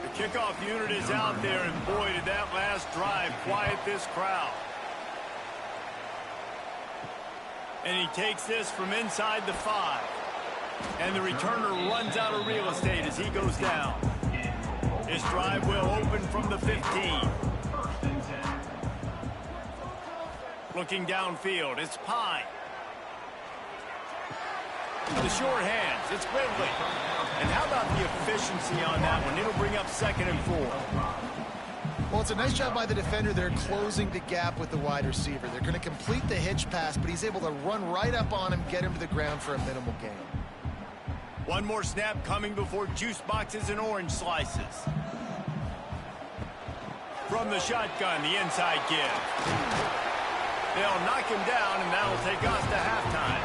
The kickoff unit is out there, and boy, did that last drive quiet this crowd. And he takes this from inside the 5. And the returner runs out of real estate as he goes down. His drive will open from the 15. Looking downfield, it's Pine. The short hands, it's Ridley. And how about the efficiency on that one? It'll bring up 2nd and 4. Well, it's a nice job by the defender. They're closing the gap with the wide receiver. They're going to complete the hitch pass, but he's able to run right up on him, get him to the ground for a minimal gain. One more snap coming before juice boxes and orange slices. From the shotgun, the inside give. They'll knock him down, and that'll take us to halftime.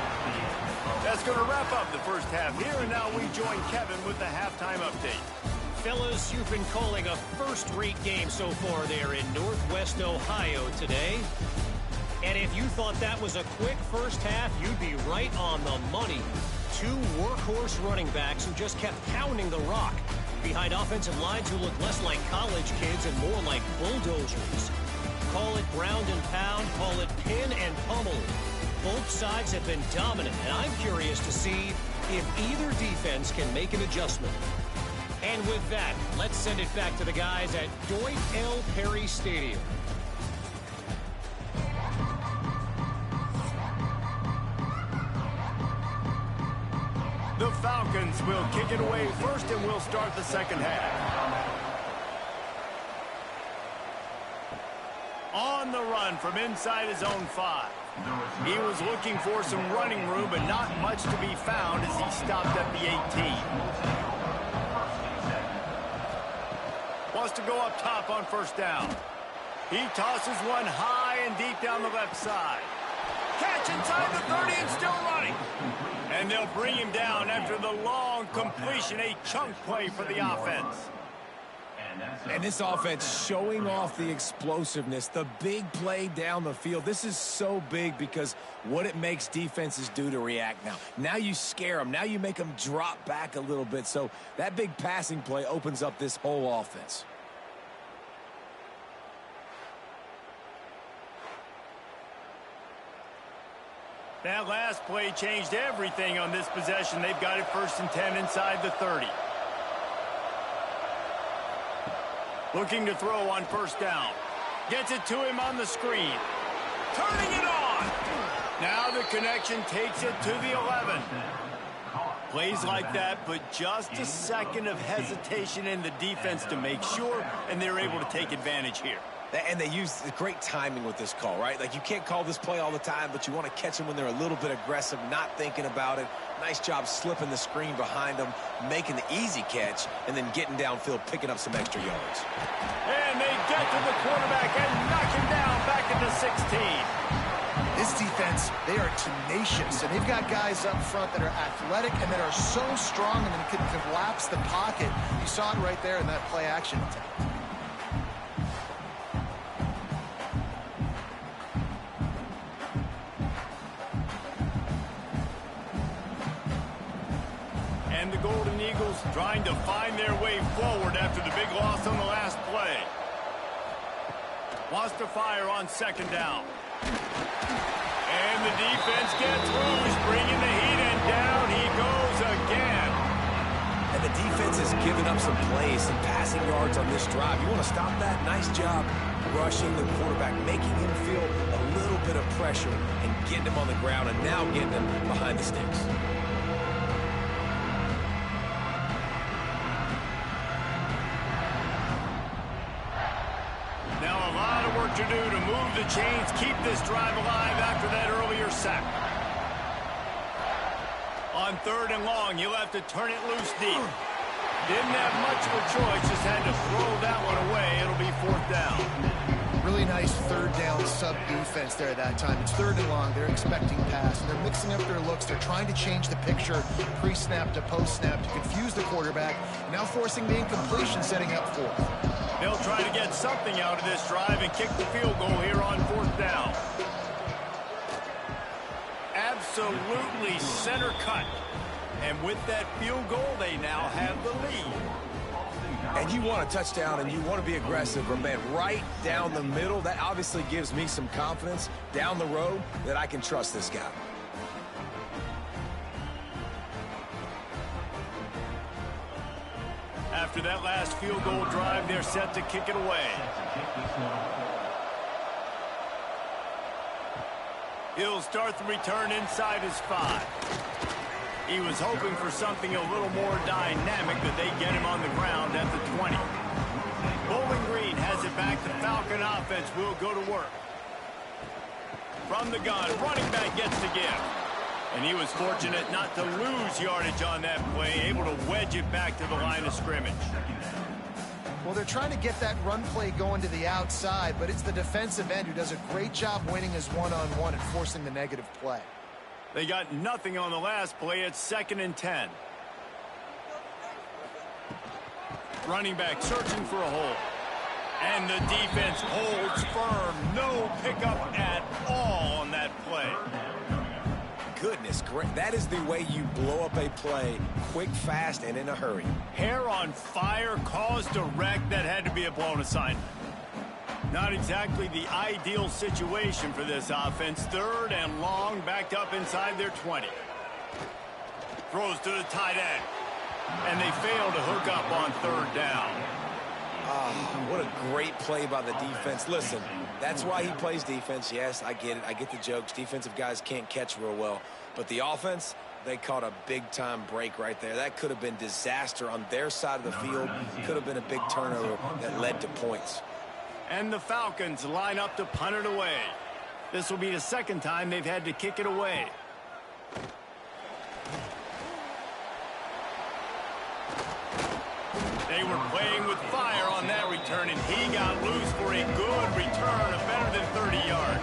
That's going to wrap up the first half here, and now we join Kevin with the halftime update. Fellas, you've been calling a first-rate game so far there in Northwest Ohio today. And if you thought that was a quick first half, you'd be right on the money. Two workhorse running backs who just kept pounding the rock behind offensive lines who look less like college kids and more like bulldozers. Call it ground and pound, call it pin and pummel. Both sides have been dominant, and I'm curious to see if either defense can make an adjustment. And with that, let's send it back to the guys at Dwight L. Perry Stadium. The Falcons will kick it away first, and we'll start the second half. On the run from inside his own 5. He was looking for some running room, but not much to be found as he stopped at the 18. Wants to go up top on first down. He tosses one high and deep down the left side. Catch inside the 30 and still running. And they'll bring him down after the long completion, a chunk play for the offense. And this offense showing off the explosiveness, the big play down the field. This is so big because what it makes defenses do to react now. Now you scare them. Now you make them drop back a little bit. So that big passing play opens up this whole offense. That last play changed everything on this possession. They've got it 1st and 10 inside the 30. Looking to throw on first down. Gets it to him on the screen. Turning it on. Now the connection takes it to the 11. Plays like that, but just a second of hesitation in the defense to make sure, and they're able to take advantage here. And they use great timing with this call, right? Like, you can't call this play all the time, but you want to catch them when they're a little bit aggressive, not thinking about it. Nice job slipping the screen behind them, making the easy catch, and then getting downfield, picking up some extra yards. And they get to the quarterback and knock him down back into 16. This defense, they are tenacious, and they've got guys up front that are athletic and that are so strong and that can collapse the pocket. You saw it right there in that play action attack. And the Golden Eagles trying to find their way forward after the big loss on the last play. Wants to fire on second down. And the defense gets loose, bringing the heat, and down he goes again. And the defense has given up some plays, some passing yards on this drive. You want to stop that? Nice job rushing the quarterback, making him feel a little bit of pressure and getting him on the ground and now getting him behind the sticks. Now a lot of work to do to move the chains, keep this drive alive after that earlier sack. On 3rd and long, you'll have to turn it loose deep. Didn't have much of a choice, just had to throw that one away. It'll be 4th down. Really nice 3rd down sub-defense there that time. It's 3rd and long. They're expecting pass, and they're mixing up their looks. They're trying to change the picture pre-snap to post-snap to confuse the quarterback, now forcing the incompletion, setting up 4th. They'll try to get something out of this drive and kick the field goal here on 4th down. Absolutely center cut. And with that field goal, they now have the lead. And you want a touchdown and you want to be aggressive, but man, right down the middle, that obviously gives me some confidence down the road that I can trust this guy. After that last field goal drive, they're set to kick it away. He'll start the return inside his 5. He was hoping for something a little more dynamic, but they get him on the ground at the 20. Bowling Green has it back. The Falcon offense will go to work. From the gun, running back gets the give. And he was fortunate not to lose yardage on that play, able to wedge it back to the line of scrimmage. Well, they're trying to get that run play going to the outside, but it's the defensive end who does a great job winning his one-on-one and forcing the negative play. They got nothing on the last play. It's 2nd and 10. Running back searching for a hole. And the defense holds firm. No pickup at all on that play. Goodness, great. That is the way you blow up a play quick, fast, and in a hurry. Hair on fire, caused a wreck. That had to be a blown assignment. Not exactly the ideal situation for this offense. 3rd and long, backed up inside their 20. Throws to the tight end. And they fail to hook up on 3rd down. What a great play by the defense. Listen, that's why he plays defense. Yes, I get it. I get the jokes. Defensive guys can't catch real well. But the offense, they caught a big-time break right there. That could have been disaster on their side of the field. Could have been a big turnover that led to points. And the Falcons line up to punt it away. This will be the 2nd time they've had to kick it away. They were playing with fire on that return, and he got loose for a good return of better than 30 yards.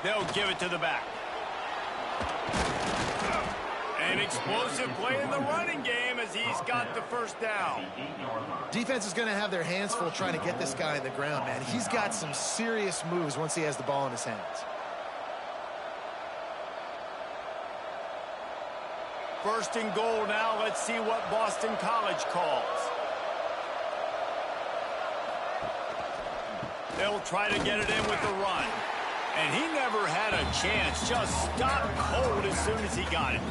They'll give it to the back. An explosive play in the running game as he's got the 1st down. Defense is going to have their hands full trying to get this guy on the ground, man. He's got some serious moves once he has the ball in his hands. 1st and goal now. Let's see what Boston College calls. They'll try to get it in with the run. And he never had a chance. Just stopped cold as soon as he got it.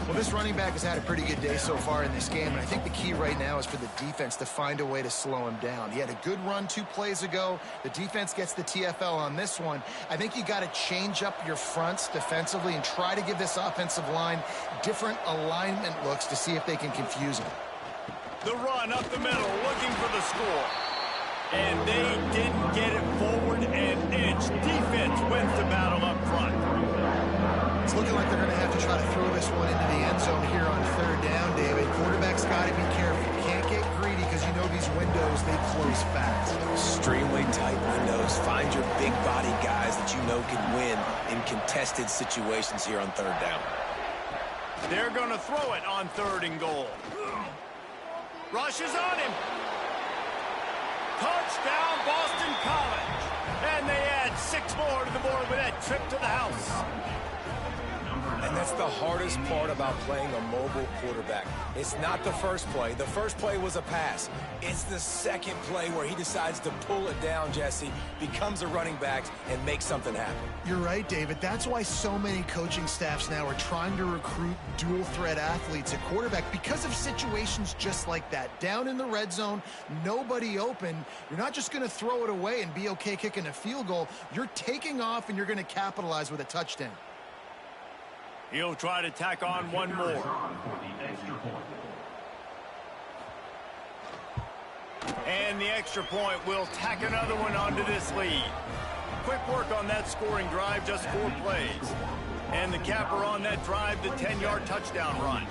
Well, this running back has had a pretty good day so far in this game, and I think the key right now is for the defense to find a way to slow him down. He had a good run 2 plays ago. The defense gets the TFL on this one. I think you got to change up your fronts defensively and try to give this offensive line different alignment looks to see if they can confuse him. The run up the middle, looking for the score. And they didn't get it forward an inch. Defense wins the battle up front. It's looking like they're going to have to try to throw this one into the end zone here on 3rd down, David. Quarterback's got to be careful. Can't get greedy because you know these windows, they close fast. Extremely tight windows. Find your big body guys that you know can win in contested situations here on 3rd down. They're going to throw it on 3rd and goal. Rushes on him. Touchdown, Boston College. And they add 6 more to the board with that trip to the house. And that's the hardest part about playing a mobile quarterback. It's not the first play. The first play was a pass. It's the second play where he decides to pull it down, Jesse, becomes a running back, and makes something happen. You're right, David. That's why so many coaching staffs now are trying to recruit dual-threat athletes at quarterback because of situations just like that. Down in the red zone, nobody open. You're not just going to throw it away and be okay kicking a field goal. You're taking off, and you're going to capitalize with a touchdown. He'll try to tack on one more. And the extra point will tack another one onto this lead. Quick work on that scoring drive, just 4 plays. And the capper on that drive, the 10-yard touchdown run.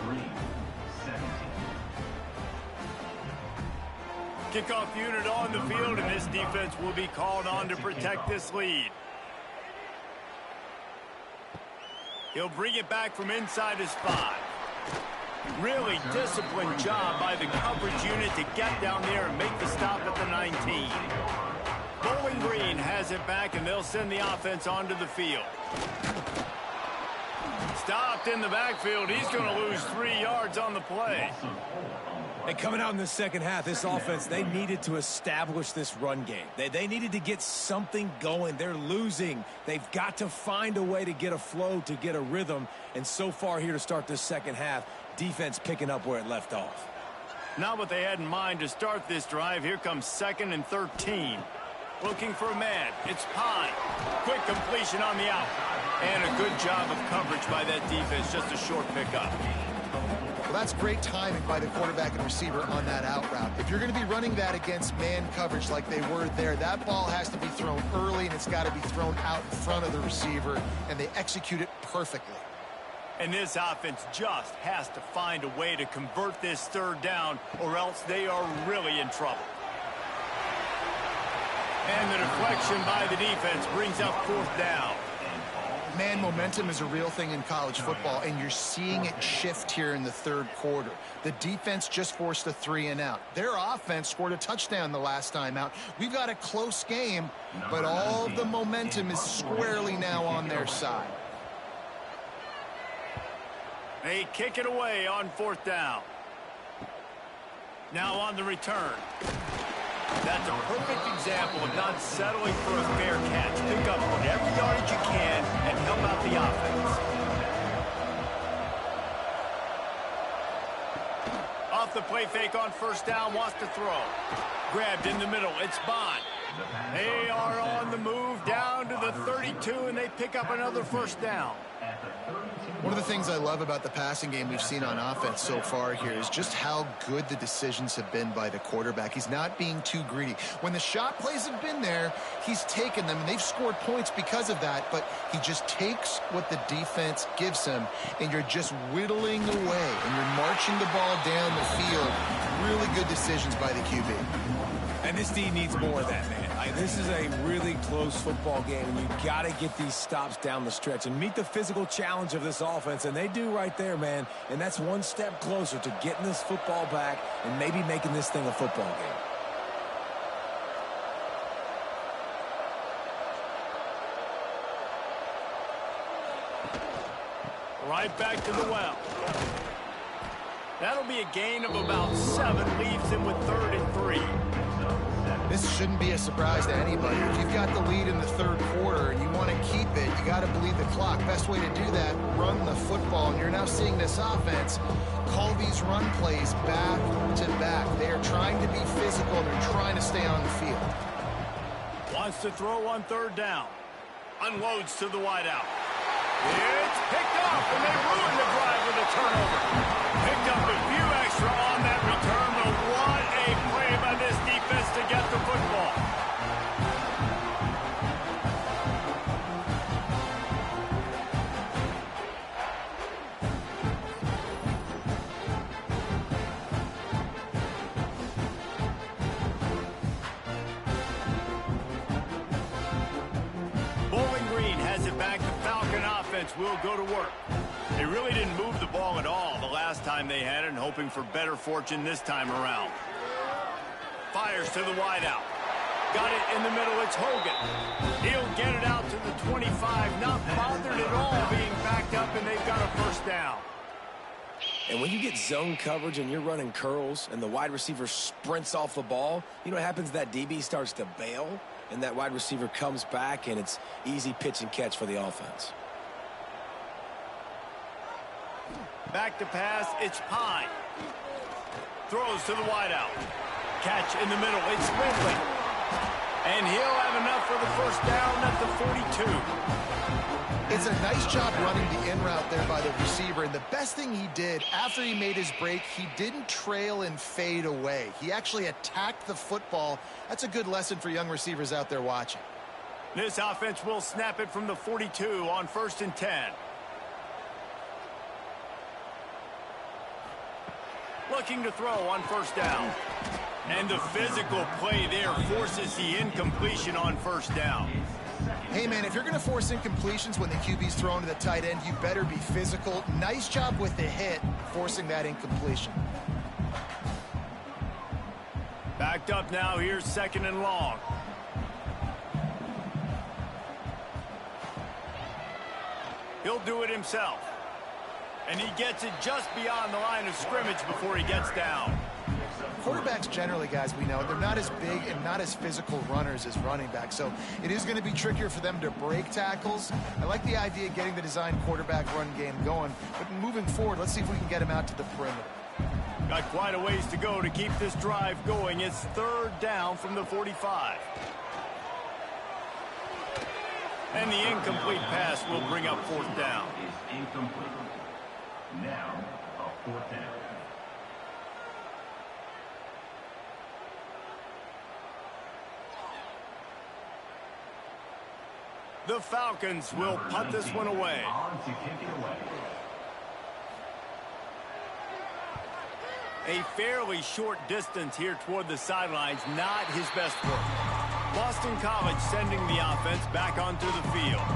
Kickoff unit on the field, and this defense will be called on to protect this lead. He'll bring it back from inside his 5. Really disciplined job by the coverage unit to get down there and make the stop at the 19. Bowling Green has it back, and they'll send the offense onto the field. Stopped in the backfield. He's going to lose 3 yards on the play. And coming out in the second half, this offense, they needed to establish this run game. They needed to get something going. They're losing. They've got to find a way to get a flow, to get a rhythm. And so far here to start this second half, defense picking up where it left off. Not what they had in mind to start this drive. Here comes 2nd and 13. Looking for a man. It's Pine. Quick completion on the out. And a good job of coverage by that defense. Just a short pickup. Well, that's great timing by the quarterback and receiver on that out route. If you're going to be running that against man coverage like they were there, that ball has to be thrown early, and it's got to be thrown out in front of the receiver, and they execute it perfectly. And this offense just has to find a way to convert this 3rd down, or else they are really in trouble. And the deflection by the defense brings up 4th down. Man, momentum is a real thing in college football, and you're seeing it shift here in the 3rd quarter. The defense just forced a 3 and out. Their offense scored a touchdown the last time out. We've got a close game, but all of the momentum is squarely now on their side. They kick it away on 4th down. Now on the return. That's a perfect example of not settling for a fair catch. Pick up whatever yardage you can and help out the offense. Off the play fake on 1st down, wants to throw. Grabbed in the middle, it's Bond. They are on the move down to the 32, and they pick up another 1st down. One of the things I love about the passing game we've seen on offense so far here is just how good the decisions have been by the quarterback. He's not being too greedy. When the shot plays have been there, he's taken them, and they've scored points because of that, but he just takes what the defense gives him, and you're just whittling away, and you're marching the ball down the field. Really good decisions by the QB. And this D needs more of that, man. This is a really close football game, and you got to get these stops down the stretch and meet the physical challenge of this offense, and they do right there, man. And that's one step closer to getting this football back and maybe making this thing a football game. Right back to the well. That'll be a gain of about 7, leaves him with 3rd and 3. This shouldn't be a surprise to anybody. If you've got the lead in the 3rd quarter and you want to keep it, you got to bleed the clock. Best way to do that, run the football. And you're now seeing this offense call these run plays back to back. They are trying to be physical. They're trying to stay on the field. Wants to throw on 3rd down. Unloads to the wideout. It's picked up, and they ruined the drive with a turnover. Picked up a few extra on that return, but what a play by this defense to get the football. Bowling Green has it back. The Falcon offense will go to work. They really didn't move the ball at all the last time they had it, and hoping for better fortune this time around. Fires to the wideout. Got it in the middle. It's Hogan. He'll get it out to the 25. Not bothered at all being backed up, and they've got a first down. And when you get zone coverage and you're running curls and the wide receiver sprints off the ball, you know what happens? That DB starts to bail, and that wide receiver comes back, and it's easy pitch and catch for the offense. Back to pass. It's Pine. Throws to the wideout. Catch in the middle. It's Ridley. And he'll have enough for the first down at the 42. It's a nice job running the in route there by the receiver. And the best thing he did after he made his break, he didn't trail and fade away. He actually attacked the football. That's a good lesson for young receivers out there watching. This offense will snap it from the 42 on 1st and 10. Looking to throw on first down. And the physical play there forces the incompletion on first down. Hey, man, if you're going to force incompletions when the QB's thrown to the tight end, you better be physical. Nice job with the hit, forcing that incompletion. Backed up now. Here's 2nd and long. He'll do it himself. And he gets it just beyond the line of scrimmage before he gets down. Quarterbacks generally, guys, we know, they're not as big and not as physical runners as running backs, so it is going to be trickier for them to break tackles. I like the idea of getting the design quarterback run game going, but moving forward, let's see if we can get him out to the perimeter. Got quite a ways to go to keep this drive going. It's 3rd down from the 45. And the incomplete pass will bring up 4th down. Is incomplete. Now, a 4th down. The Falcons will punt this one away. On to kick it away. A fairly short distance here toward the sidelines, not his best work. Boston College sending the offense back onto the field.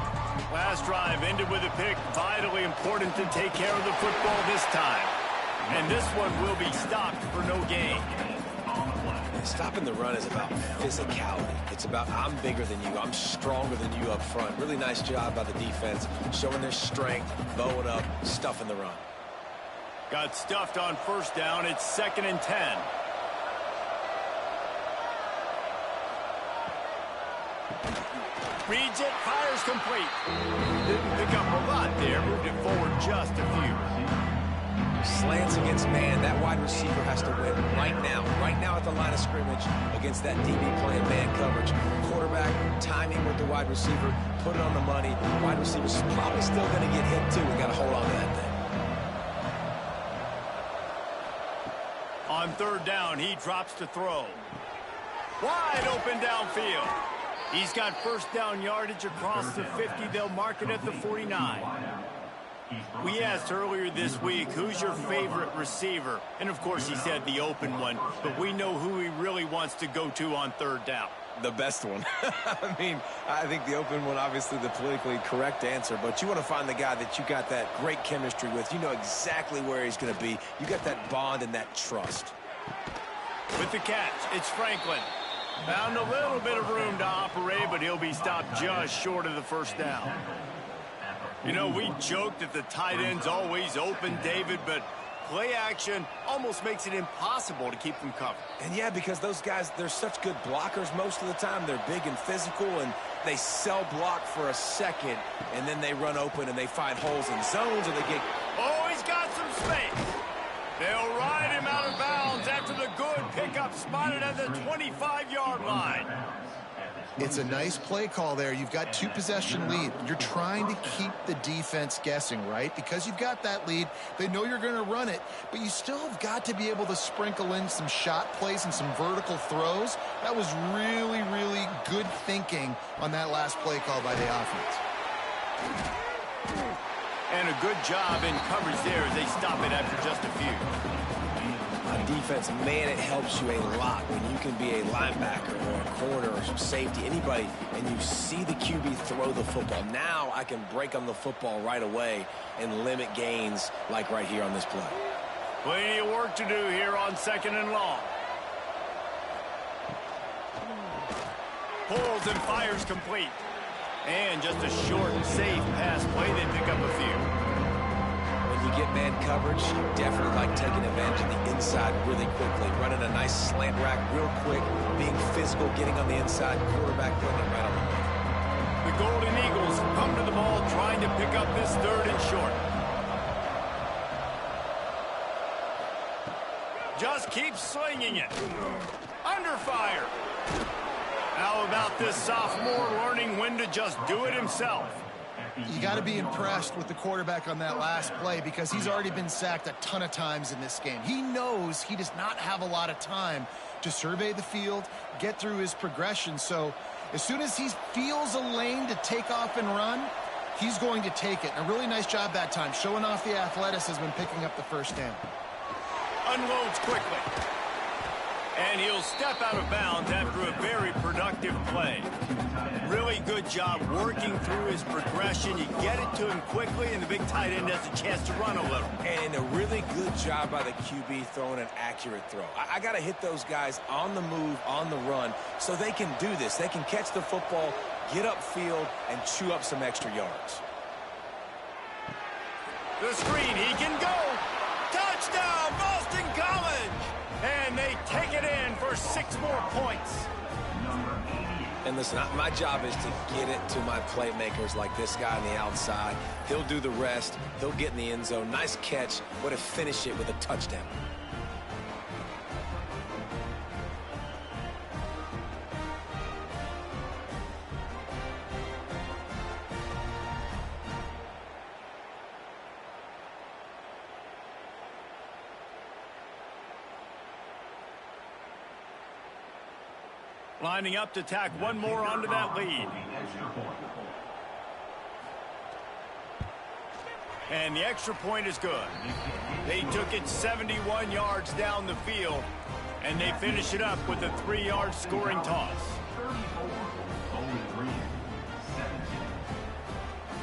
Last drive ended with a pick. Vitally important to take care of the football this time. And this one will be stopped for no gain. Stopping the run is about physicality. It's about I'm bigger than you. I'm stronger than you up front. Really nice job by the defense, showing their strength, bowing up, stuffing the run. Got stuffed on first down. It's 2nd and 10. Reads it, fires complete. Didn't pick up a lot there. Moved it forward just a few. Slants against man. That wide receiver has to win right now at the line of scrimmage against that DB playing man coverage. Quarterback timing with the wide receiver, put it on the money. Wide receiver's probably still going to get hit too. We got to hold on to that thing. On 3rd down, he drops to throw. Wide open downfield. He's got first down yardage across the 50. They'll mark it at the 49. We asked earlier this week, who's your favorite receiver? And, of course, he said the open one. But we know who he really wants to go to on 3rd down. The best one. I mean, I think the open one, obviously the politically correct answer, but you want to find the guy that you got that great chemistry with. You know exactly where he's going to be. You got that bond and that trust. With the catch, it's Franklin. Found a little bit of room to operate, but he'll be stopped just short of the first down. You know, we joke that the tight end's always open, David, but play action almost makes it impossible to keep them covered. And yeah, because those guys, they're such good blockers most of the time. They're big and physical, and they sell block for a second, and then they run open and they find holes in zones, or they get... Oh, he's got some space. They'll ride him out of bounds after the good pickup spotted at the 25-yard line. It's a nice play call there. You've got 2-possession lead. You're trying to keep the defense guessing, right? Because you've got that lead, they know you're going to run it, but you still have got to be able to sprinkle in some shot plays and some vertical throws. That was really, really good thinking on that last play call by the offense. And a good job in coverage there as they stop it after just a few. On defense, man, it helps you a lot when you can be a linebacker or a corner or some safety, anybody, and you see the QB throw the football. Now I can break on the football right away and limit gains like right here on this play. Plenty of work to do here on 2nd and long. Pulls and fires complete. And just a short, safe pass play. They pick up a few. When you get man coverage, you definitely like taking advantage of the inside really quickly. Running a nice slant rack real quick, being physical, getting on the inside, quarterback putting it right on the money. The Golden Eagles come to the ball trying to pick up this 3rd and short. Just keep slinging it. Under fire. How about this sophomore learning when to just do it himself? You got to be impressed with the quarterback on that last play because he's already been sacked a ton of times in this game. He knows he does not have a lot of time to survey the field, get through his progression. So as soon as he feels a lane to take off and run, he's going to take it. And a really nice job that time, showing off the athleticism and picking up the first down. Unloads quickly. And he'll step out of bounds after a very productive play. Really good job working through his progression. You get it to him quickly, and the big tight end has a chance to run a little. And a really good job by the QB throwing an accurate throw. I got to hit those guys on the move, on the run, so they can do this. They can catch the football, get upfield, and chew up some extra yards. The screen, he can go. Touchdown, Boston College! And they take it in for 6 more points. And listen, my job is to get it to my playmakers like this guy on the outside. He'll do the rest. He'll get in the end zone. Nice catch. Way to finish it with a touchdown. Lining up to tack one more onto that lead. And the extra point is good. They took it 71 yards down the field, and they finish it up with a 3-yard scoring toss.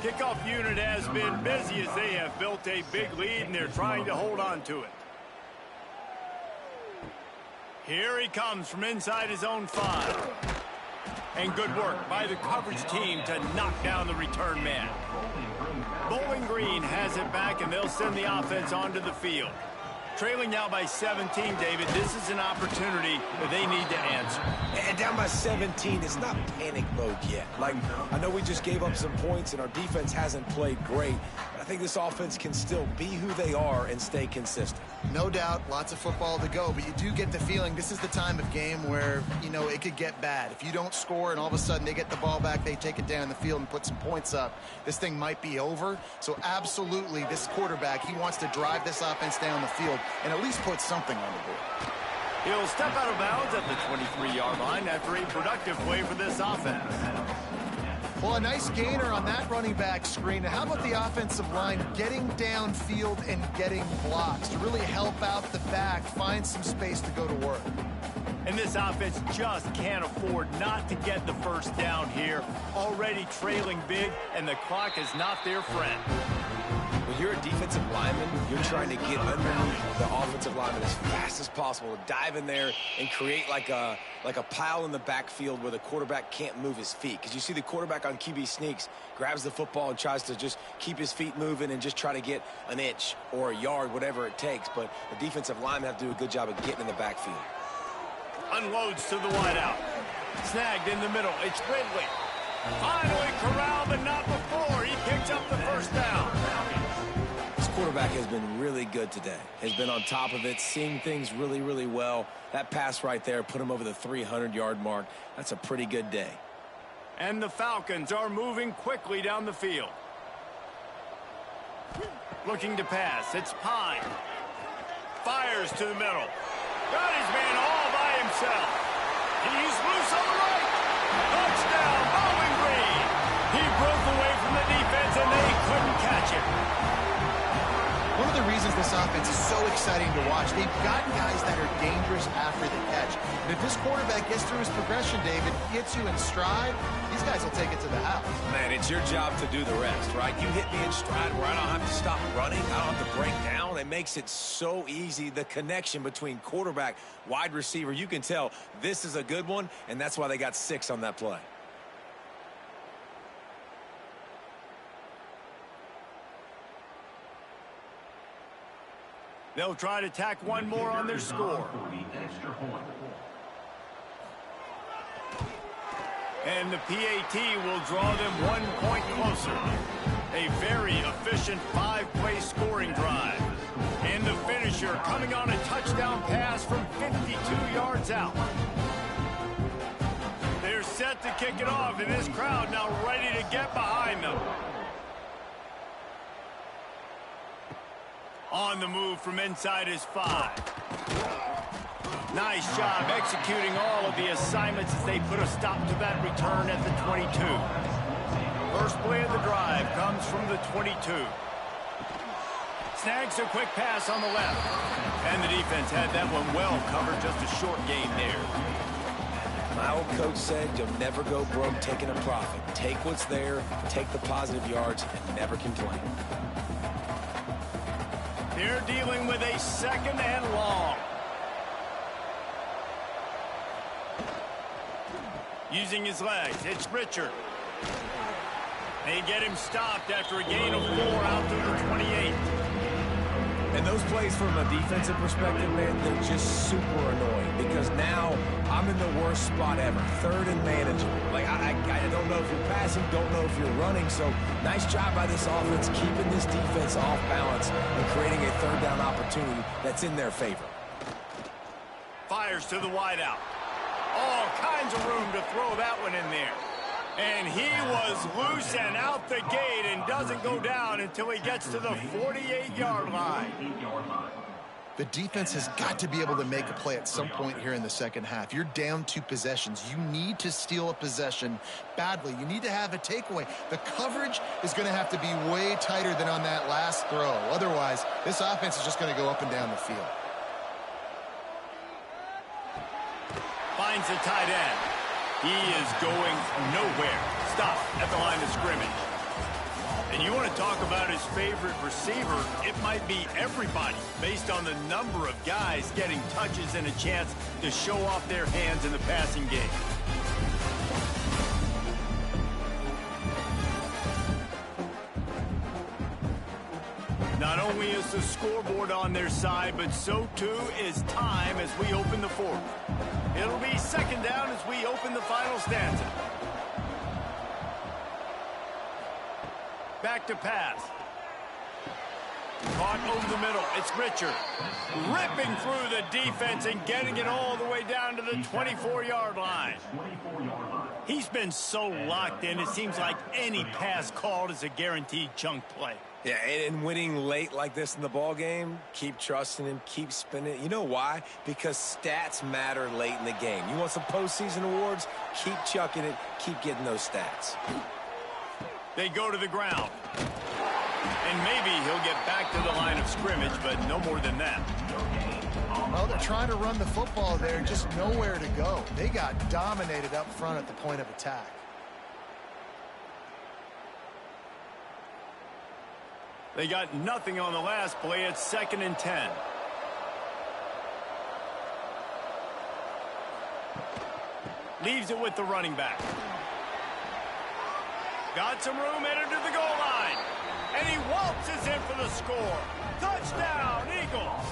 Kickoff unit has been busy as they have built a big lead, and they're trying to hold on to it. Here he comes from inside his own 5. And good work by the coverage team to knock down the return man. Bowling Green has it back, and they'll send the offense onto the field. Trailing now by 17, David, this is an opportunity that they need to answer. And down by 17, it's not panic mode yet. Like, I know we just gave up some points, and our defense hasn't played great. But I think this offense can still be who they are and stay consistent. No doubt, lots of football to go, but you do get the feeling this is the time of game where, you know, it could get bad. If you don't score and all of a sudden they get the ball back, they take it down the field and put some points up, this thing might be over. So absolutely, this quarterback, he wants to drive this offense down the field and at least put something on the board. He'll step out of bounds at the 23-yard line after a productive play for this offense. Well, a nice gainer on that running back screen. How about the offensive line getting downfield and getting blocks to really help out the back, find some space to go to work? And this offense just can't afford not to get the first down here. Already trailing big, and the clock is not their friend. When you're a defensive lineman, you're trying to get underneath the offensive lineman as fast as possible, dive in there and create like a pile in the backfield where the quarterback can't move his feet. Because you see the quarterback on QB sneaks, grabs the football and tries to just keep his feet moving and just try to get an inch or a yard, whatever it takes. But the defensive lineman have to do a good job of getting in the backfield. Unloads to the wideout. Snagged in the middle. It's Ridley. Finally corralled, but not before. He picks up the first down. Quarterback has been really good today. Has been on top of it, seeing things really, really well. That pass right there put him over the 300-yard mark. That's a pretty good day. And the Falcons are moving quickly down the field. Looking to pass. It's Pine. Fires to the middle. Got his man all by himself. He's loose on the right. Touchdown, Bowling Green. He broke away from the defense, and they couldn't catch him. one of the reasons this offense is so exciting to watch. They've got guys that are dangerous after the catch. And if this quarterback gets through his progression, David, gets you in stride, these guys will take it to the house. Man, it's your job to do the rest, right? You hit me in stride where I don't have to stop running. I don't have to break down. It makes it so easy, the connection between quarterback, wide receiver. You can tell this is a good one, and that's why they got 6 on that play. They'll try to tack one more on their score. And the PAT will draw them 1 point closer. A very efficient 5-play scoring drive. And the finisher coming on a touchdown pass from 52 yards out. They're set to kick it off, and this crowd now ready to get behind them. On the move from inside his 5. Nice job executing all of the assignments as they put a stop to that return at the 22. First play of the drive comes from the 22. Snags a quick pass on the left. And the defense had that one well covered, just a short gain there. My old coach said you'll never go broke taking a profit. Take what's there, take the positive yards, and never complain. They're dealing with a 2nd and long. Using his legs, it's Richard. They get him stopped after a gain of 4 out to the 28. And those plays from a defensive perspective, man, they're just super annoying because now I'm in the worst spot ever. 3rd and manageable. Like, I don't know if you're passing, don't know if you're running. So nice job by this offense keeping this defense off balance and creating a 3rd down opportunity that's in their favor. Fires to the wideout. All kinds of room to throw that one in there. And he was loose and out the gate and doesn't go down until he gets to the 48-yard line. The defense has got to be able to make a play at some point here in the second half. You're down 2 possessions. You need to steal a possession badly. You need to have a takeaway. The coverage is going to have to be way tighter than on that last throw. Otherwise, this offense is just going to go up and down the field. Finds the tight end. He is going nowhere. Stop at the line of scrimmage. And you want to talk about his favorite receiver, it might be everybody based on the number of guys getting touches and a chance to show off their hands in the passing game. Not only is the scoreboard on their side, but so too is time as we open the 4th. It'll be 2nd down as we open the final stanza. Back to pass. Caught over the middle. It's Richard. Ripping through the defense and getting it all the way down to the 24-yard line. He's been so locked in, it seems like any pass called is a guaranteed chunk play. Yeah, and winning late like this in the ball game, keep trusting him, keep spinning. You know why? Because stats matter late in the game. You want some postseason awards? Keep chucking it, keep getting those stats. They go to the ground. And maybe he'll get back to the line of scrimmage, but no more than that. Well, they're trying to run the football there, just nowhere to go. They got dominated up front at the point of attack. They got nothing on the last play. It's 2nd and 10. Leaves it with the running back. Got some room headed to the goal line. And he waltzes in for the score. Touchdown, Eagles.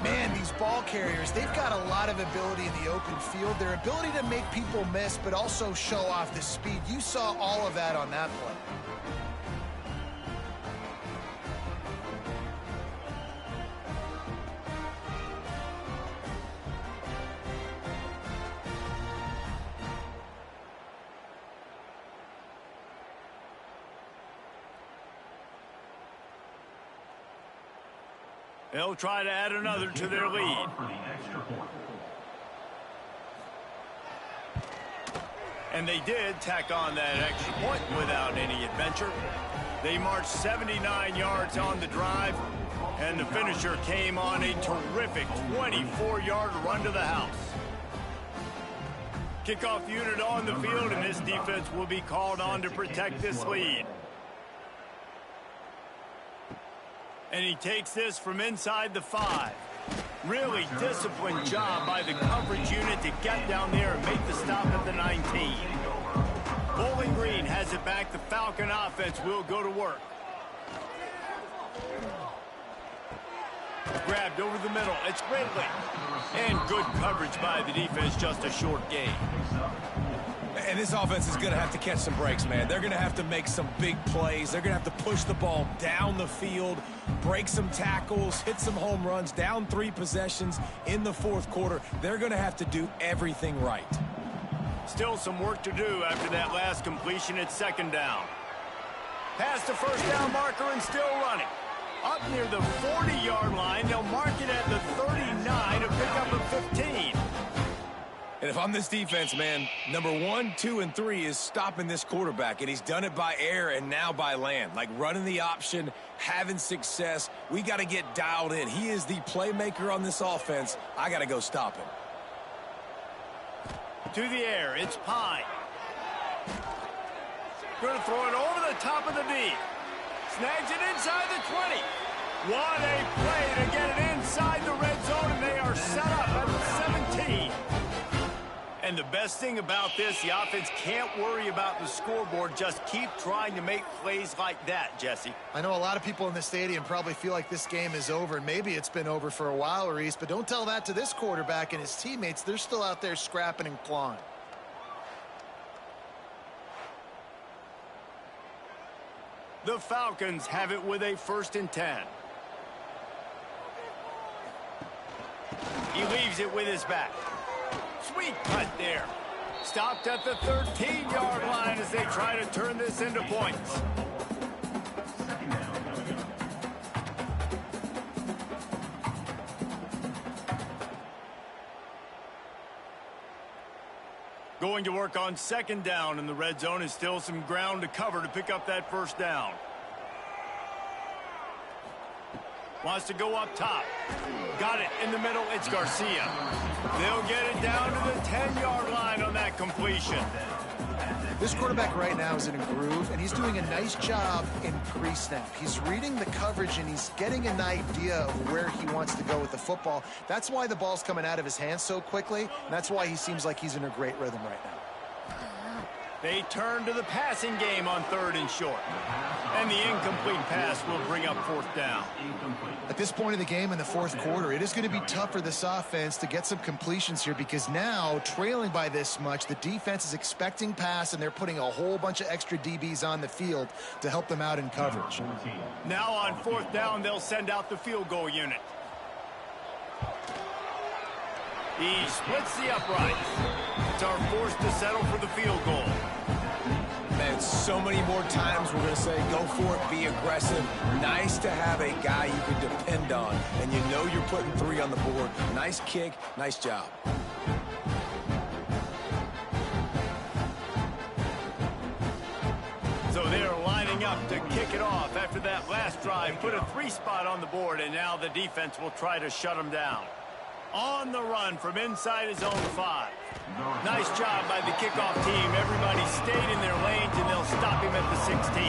Man, these ball carriers, they've got a lot of ability in the open field. Their ability to make people miss, but also show off the speed. You saw all of that on that play. They'll try to add another to their lead. And they did tack on that extra point without any adventure. They marched 79 yards on the drive, and the finisher came on a terrific 24-yard run to the house. Kickoff unit on the field, and this defense will be called on to protect this lead. And he takes this from inside the 5. Really disciplined job by the coverage unit to get down there and make the stop at the 19. Bowling Green has it back. The Falcon offense will go to work. Grabbed over the middle. It's Ridley. And good coverage by the defense, just a short gain. And this offense is going to have to catch some breaks, man. They're going to have to make some big plays. They're going to have to push the ball down the field, break some tackles, hit some home runs, down 3 possessions in the fourth quarter. They're going to have to do everything right. Still some work to do after that last completion at second down. Past the first down marker and still running. Up near the 40-yard line, they'll mark it at the 39 to pick up a 15. And if I'm this defense, man, number 1, 2, and 3 is stopping this quarterback, and he's done it by air and now by land. Like running the option, having success. We got to get dialed in. He is the playmaker on this offense. I got to go stop him. To the air, it's Pine. Going to throw it over the top of the D. Snags it inside the 20. What a play to get it inside the red zone, and they are set up at the 17. And the best thing about this, the offense can't worry about the scoreboard. Just keep trying to make plays like that, Jesse. I know a lot of people in the stadium probably feel like this game is over. Maybe it's been over for a while, Reese, but don't tell that to this quarterback and his teammates. They're still out there scrapping and clawing. The Falcons have it with a 1st and 10. He leaves it with his back. Sweet cut there. Stopped at the 13-yard line as they try to turn this into points. Going to work on 2nd down in the red zone is still some ground to cover to pick up that 1st down. Wants to go up top. Got it in the middle. It's Garcia. They'll get it down to the 10-yard line on that completion. This quarterback right now is in a groove, and he's doing a nice job in pre-snap. He's reading the coverage, and he's getting an idea of where he wants to go with the football. That's why the ball's coming out of his hands so quickly, and that's why he seems like he's in a great rhythm right now. They turn to the passing game on 3rd and short. And the incomplete pass will bring up 4th down. At this point in the game in the 4th quarter, it is going to be tough for this offense to get some completions here because now, trailing by this much, the defense is expecting pass, and they're putting a whole bunch of extra DBs on the field to help them out in coverage. Now on 4th down, they'll send out the field goal unit. He splits the uprights. It's our forced to settle for the field goal. Man, so many more times we're going to say, go for it, be aggressive. Nice to have a guy you can depend on, and you know you're putting 3 on the board. Nice kick, nice job. So they're lining up to kick it off after that last drive. Put a 3 spot on the board, and now the defense will try to shut them down. On the run from inside his own 5. Nice job by the kickoff team. Everybody stayed in their lanes, and they'll stop him at the 16.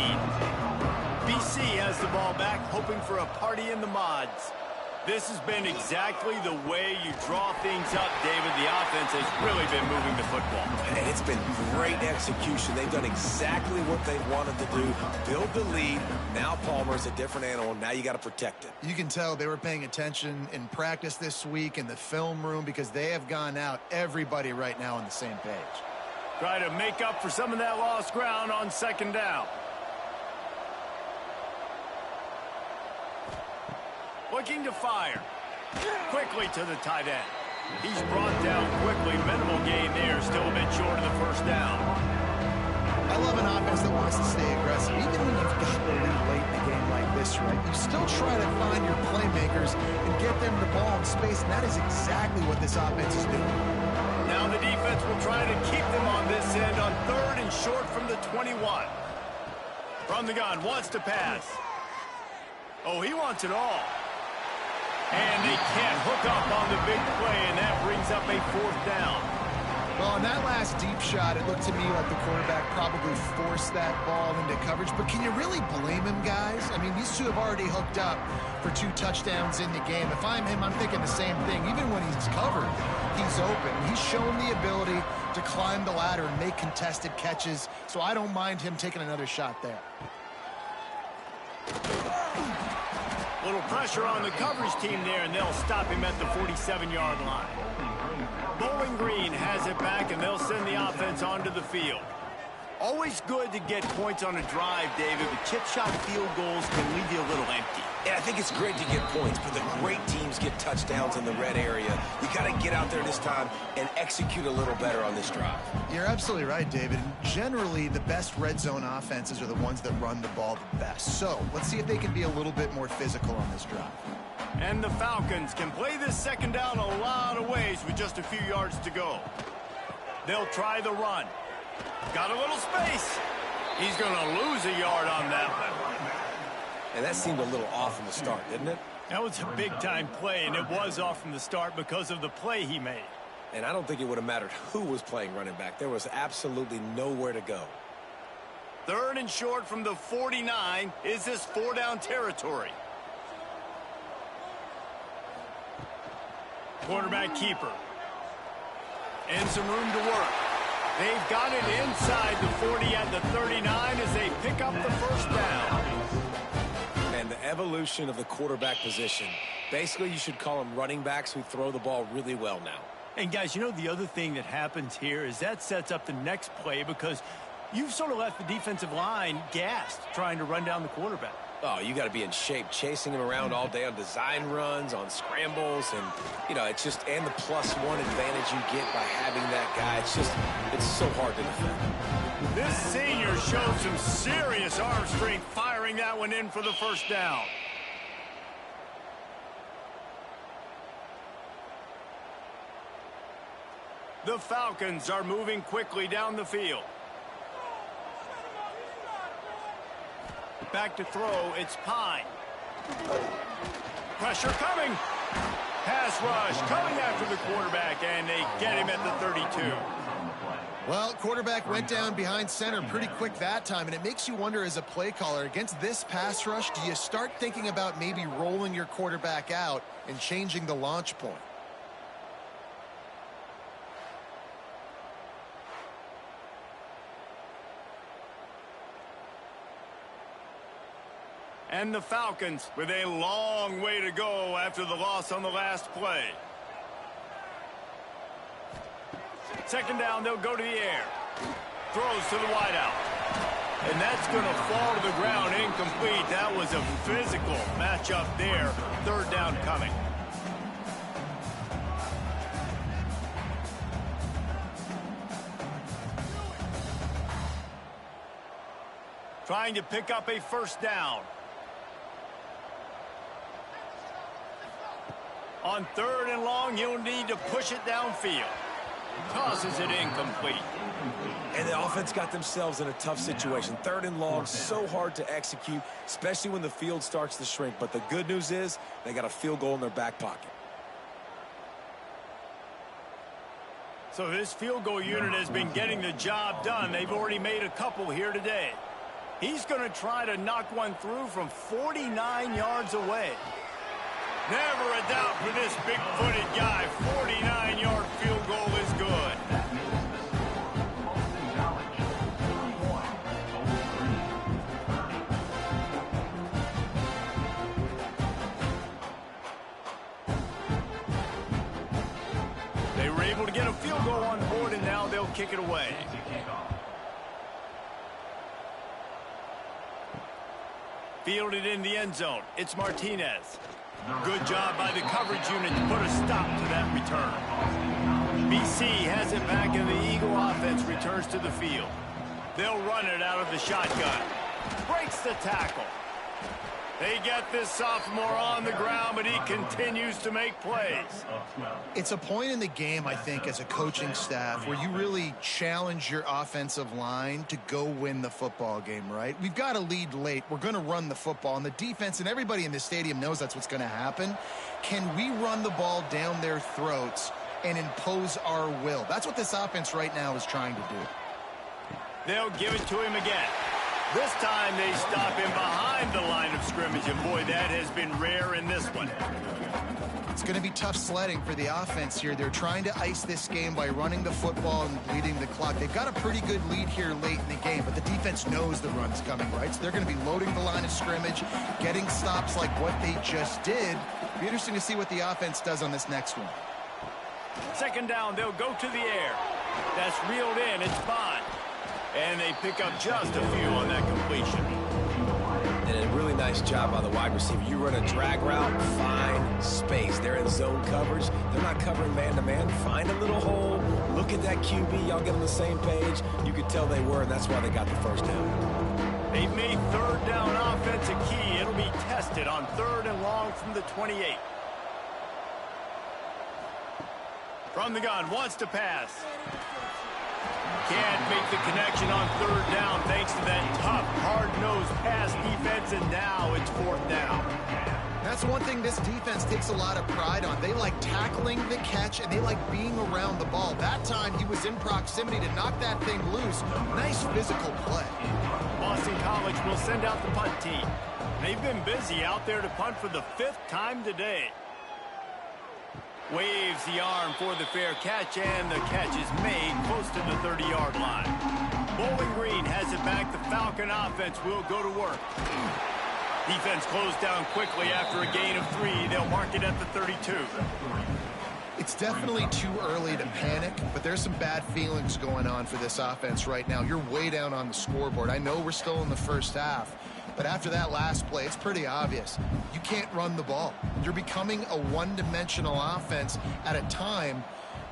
BC has the ball back, hoping for a party in the mods. This has been exactly the way you draw things up, David. The offense has really been moving the football. And it's been great execution. They've done exactly what they wanted to do. Build the lead. Now Palmer's a different animal. Now you got to protect it. You can tell they were paying attention in practice this week in the film room because they have gone out, everybody right now on the same page. Try to make up for some of that lost ground on 2nd down. Looking to fire. Quickly to the tight end. He's brought down quickly. Minimal gain there. Still a bit short of the 1st down. I love an offense that wants to stay aggressive. Even when you've got the lead late in a game like this, right, you still try to find your playmakers and get them the ball in space, and that is exactly what this offense is doing. Now the defense will try to keep them on this end on 3rd and short from the 21. From the gun, wants to pass. Oh, he wants it all. And they can't hook up on the big play, and that brings up a 4th down. Well, on that last deep shot, it looked to me like the quarterback probably forced that ball into coverage. But can you really blame him, guys? I mean, these two have already hooked up for 2 touchdowns in the game. If I'm him, I'm thinking the same thing. Even when he's covered, he's open. He's shown the ability to climb the ladder and make contested catches, so I don't mind him taking another shot there. Little pressure on the coverage team there, and they'll stop him at the 47-yard line. Bowling Green has it back, and they'll send the offense onto the field. Always good to get points on a drive, David, but chip shot field goals can leave you a little empty. Yeah, I think it's great to get points, but the great teams get touchdowns in the red area. You got to get out there this time and execute a little better on this drive. You're absolutely right, David. Generally, the best red zone offenses are the ones that run the ball the best. So let's see if they can be a little bit more physical on this drive. And the Falcons can play this 2nd down a lot of ways with just a few yards to go. They'll try the run. Got a little space. He's going to lose a yard on that one. And that seemed a little off from the start, didn't it? That was a big-time play, and it was off from the start because of the play he made. And I don't think it would have mattered who was playing running back. There was absolutely nowhere to go. 3rd and short from the 49. Is this 4-down territory? Quarterback keeper. And some room to work. They've got it inside the 40 at the 39 as they pick up the 1st down. And the evolution of the quarterback position. Basically, you should call them running backs who throw the ball really well now. And, guys, you know the other thing that happens here is that sets up the next play because you've sort of left the defensive line gassed trying to run down the quarterback. Oh, you got to be in shape, chasing him around all day on design runs, on scrambles, and, you know, it's just, and the +1 advantage you get by having that guy. It's so hard to defend. This senior showed some serious arm strength firing that one in for the 1st down. The Falcons are moving quickly down the field. Back to throw, it's Pine. Pressure coming. Pass rush coming after the quarterback, and they get him at the 32. Well, quarterback went down behind center pretty quick that time, and it makes you wonder as a play caller, against this pass rush, do you start thinking about maybe rolling your quarterback out and changing the launch point? And the Falcons with a long way to go after the loss on the last play. 2nd down, they'll go to the air. Throws to the wideout. And that's going to fall to the ground incomplete. That was a physical matchup there. 3rd down coming. Trying to pick up a 1st down. On 3rd and long, you'll need to push it downfield. Tosses it incomplete. And the offense got themselves in a tough situation. 3rd and long, so hard to execute, especially when the field starts to shrink. But the good news is they got a field goal in their back pocket. So this field goal unit has been getting the job done. They've already made a couple here today. He's going to try to knock one through from 49 yards away. Never a doubt for this big-footed guy. 49-yard field goal is good. They were able to get a field goal on board, and now they'll kick it away. Fielded in the end zone. It's Martinez. Good job by the coverage unit to put a stop to that return. BC has it back, and the Eagle offense returns to the field. They'll run it out of the shotgun. Breaks the tackle. They get this sophomore on the ground, but he continues to make plays. It's a point in the game, I think, as a coaching staff where you really challenge your offensive line to go win the football game, right? We've got to lead late. We're going to run the football, and the defense and everybody in the stadium knows that's what's going to happen. Can we run the ball down their throats and impose our will? That's what this offense right now is trying to do. They'll give it to him again. This time they stop him behind the line of scrimmage, and boy, that has been rare in this one. It's going to be tough sledding for the offense here. They're trying to ice this game by running the football and bleeding the clock. They've got a pretty good lead here late in the game, but the defense knows the run's coming, right? So they're going to be loading the line of scrimmage, getting stops like what they just did. Be interesting to see what the offense does on this next one. Second down, they'll go to the air. That's reeled in. It's Bond. And they pick up just a few on that completion. And a really nice job by the wide receiver. You run a drag route, find space. They're in zone coverage. They're not covering man-to-man. Find a little hole. Look at that QB. Y'all get on the same page. You could tell they were, and that's why they got the first down. They've made third down offense a key. It'll be tested on 3rd and long from the 28. From the gun, wants to pass. Can't make the connection on 3rd down thanks to that tough, hard-nosed pass defense, and now it's 4th down. That's one thing this defense takes a lot of pride on. They like tackling the catch, and they like being around the ball. That time, he was in proximity to knock that thing loose. Nice physical play. Boston College will send out the punt team. They've been busy out there to punt for the 5th time today. Waves the arm for the fair catch, and the catch is made close to the 30-yard line. Bowling Green has it back. The Falcon offense will go to work. Defense closed down quickly after a gain of 3. They'll mark it at the 32. It's definitely too early to panic, but there's some bad feelings going on for this offense right now. You're way down on the scoreboard. I know we're still in the first half, but after that last play, it's pretty obvious. You can't run the ball. You're becoming a one-dimensional offense at a time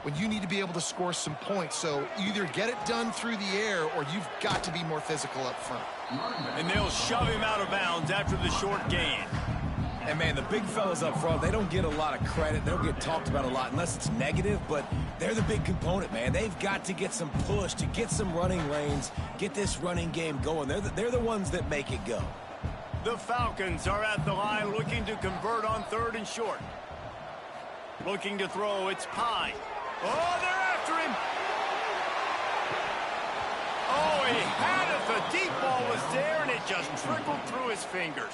when you need to be able to score some points. So either get it done through the air or you've got to be more physical up front. And they'll shove him out of bounds after the short gain. And, man, the big fellas up front, they don't get a lot of credit. They don't get talked about a lot unless it's negative, but they're the big component, man. They've got to get some push, to get some running lanes, get this running game going. They're the ones that make it go. The Falcons are at the line looking to convert on 3rd and short. Looking to throw, it's Pine. Oh, they're after him. Oh, he had it. The deep ball was there, and it just trickled through his fingers.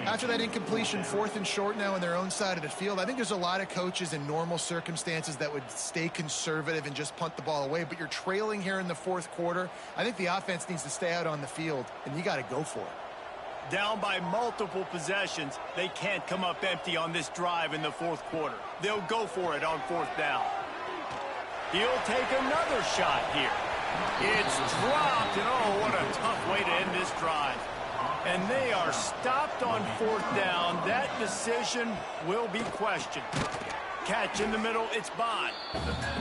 After that incompletion, 4th and short now on their own side of the field, I think there's a lot of coaches in normal circumstances that would stay conservative and just punt the ball away, but you're trailing here in the 4th quarter. I think the offense needs to stay out on the field, and you got to go for it. Down by multiple possessions, they can't come up empty on this drive in the 4th quarter. They'll go for it on 4th down. He'll take another shot here. It's dropped, and oh, what a tough way to end this drive. And they are stopped on 4th down. That decision will be questioned. Catch in the middle, it's Bond.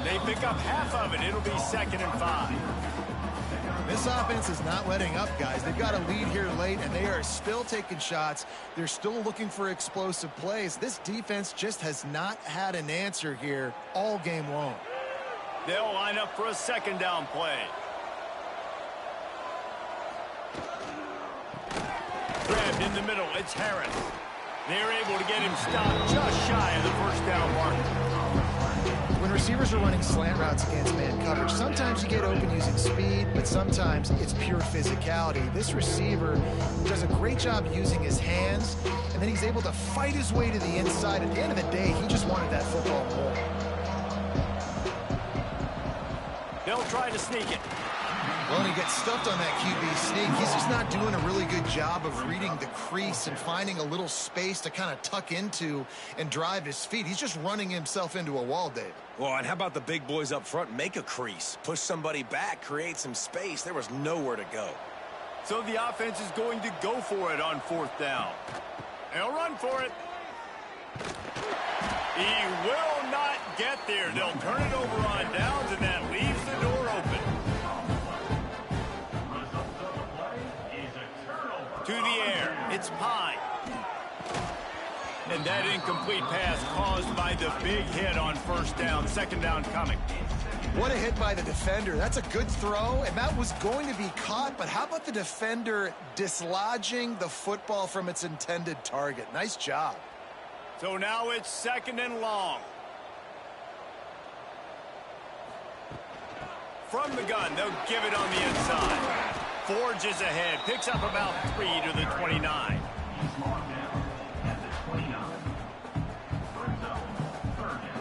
They pick up half of it. It'll be 2nd and 5. This offense is not letting up, guys. They've got a lead here late, and they are still taking shots. They're still looking for explosive plays. This defense just has not had an answer here all game long. They'll line up for a 2nd down play. Grabbed in the middle, it's Harris. They're able to get him stopped just shy of the 1st down mark. When receivers are running slant routes against man coverage, sometimes you get open using speed, but sometimes it's pure physicality. This receiver does a great job using his hands, and then he's able to fight his way to the inside. At the end of the day, he just wanted that football more. They'll try to sneak it. Well, and he gets stuffed on that QB sneak. He's just not doing a really good job of reading the crease and finding a little space to kind of tuck into and drive his feet. He's just running himself into a wall, Dave. Well, and how about the big boys up front? Make a crease, push somebody back, create some space. There was nowhere to go. So the offense is going to go for it on 4th down. They'll run for it. He will not get there. They'll turn it over on downs, and that leaves the door open. To the air, it's Pine. And that incomplete pass caused by the big hit on first down. Second down coming. What a hit by the defender. That's a good throw, and that was going to be caught, but how about the defender dislodging the football from its intended target? Nice job. So now it's second and long. From the gun, they'll give it on the inside. Forges ahead, picks up about 3 to the 29. He's marked down at the 29. Brings up third down.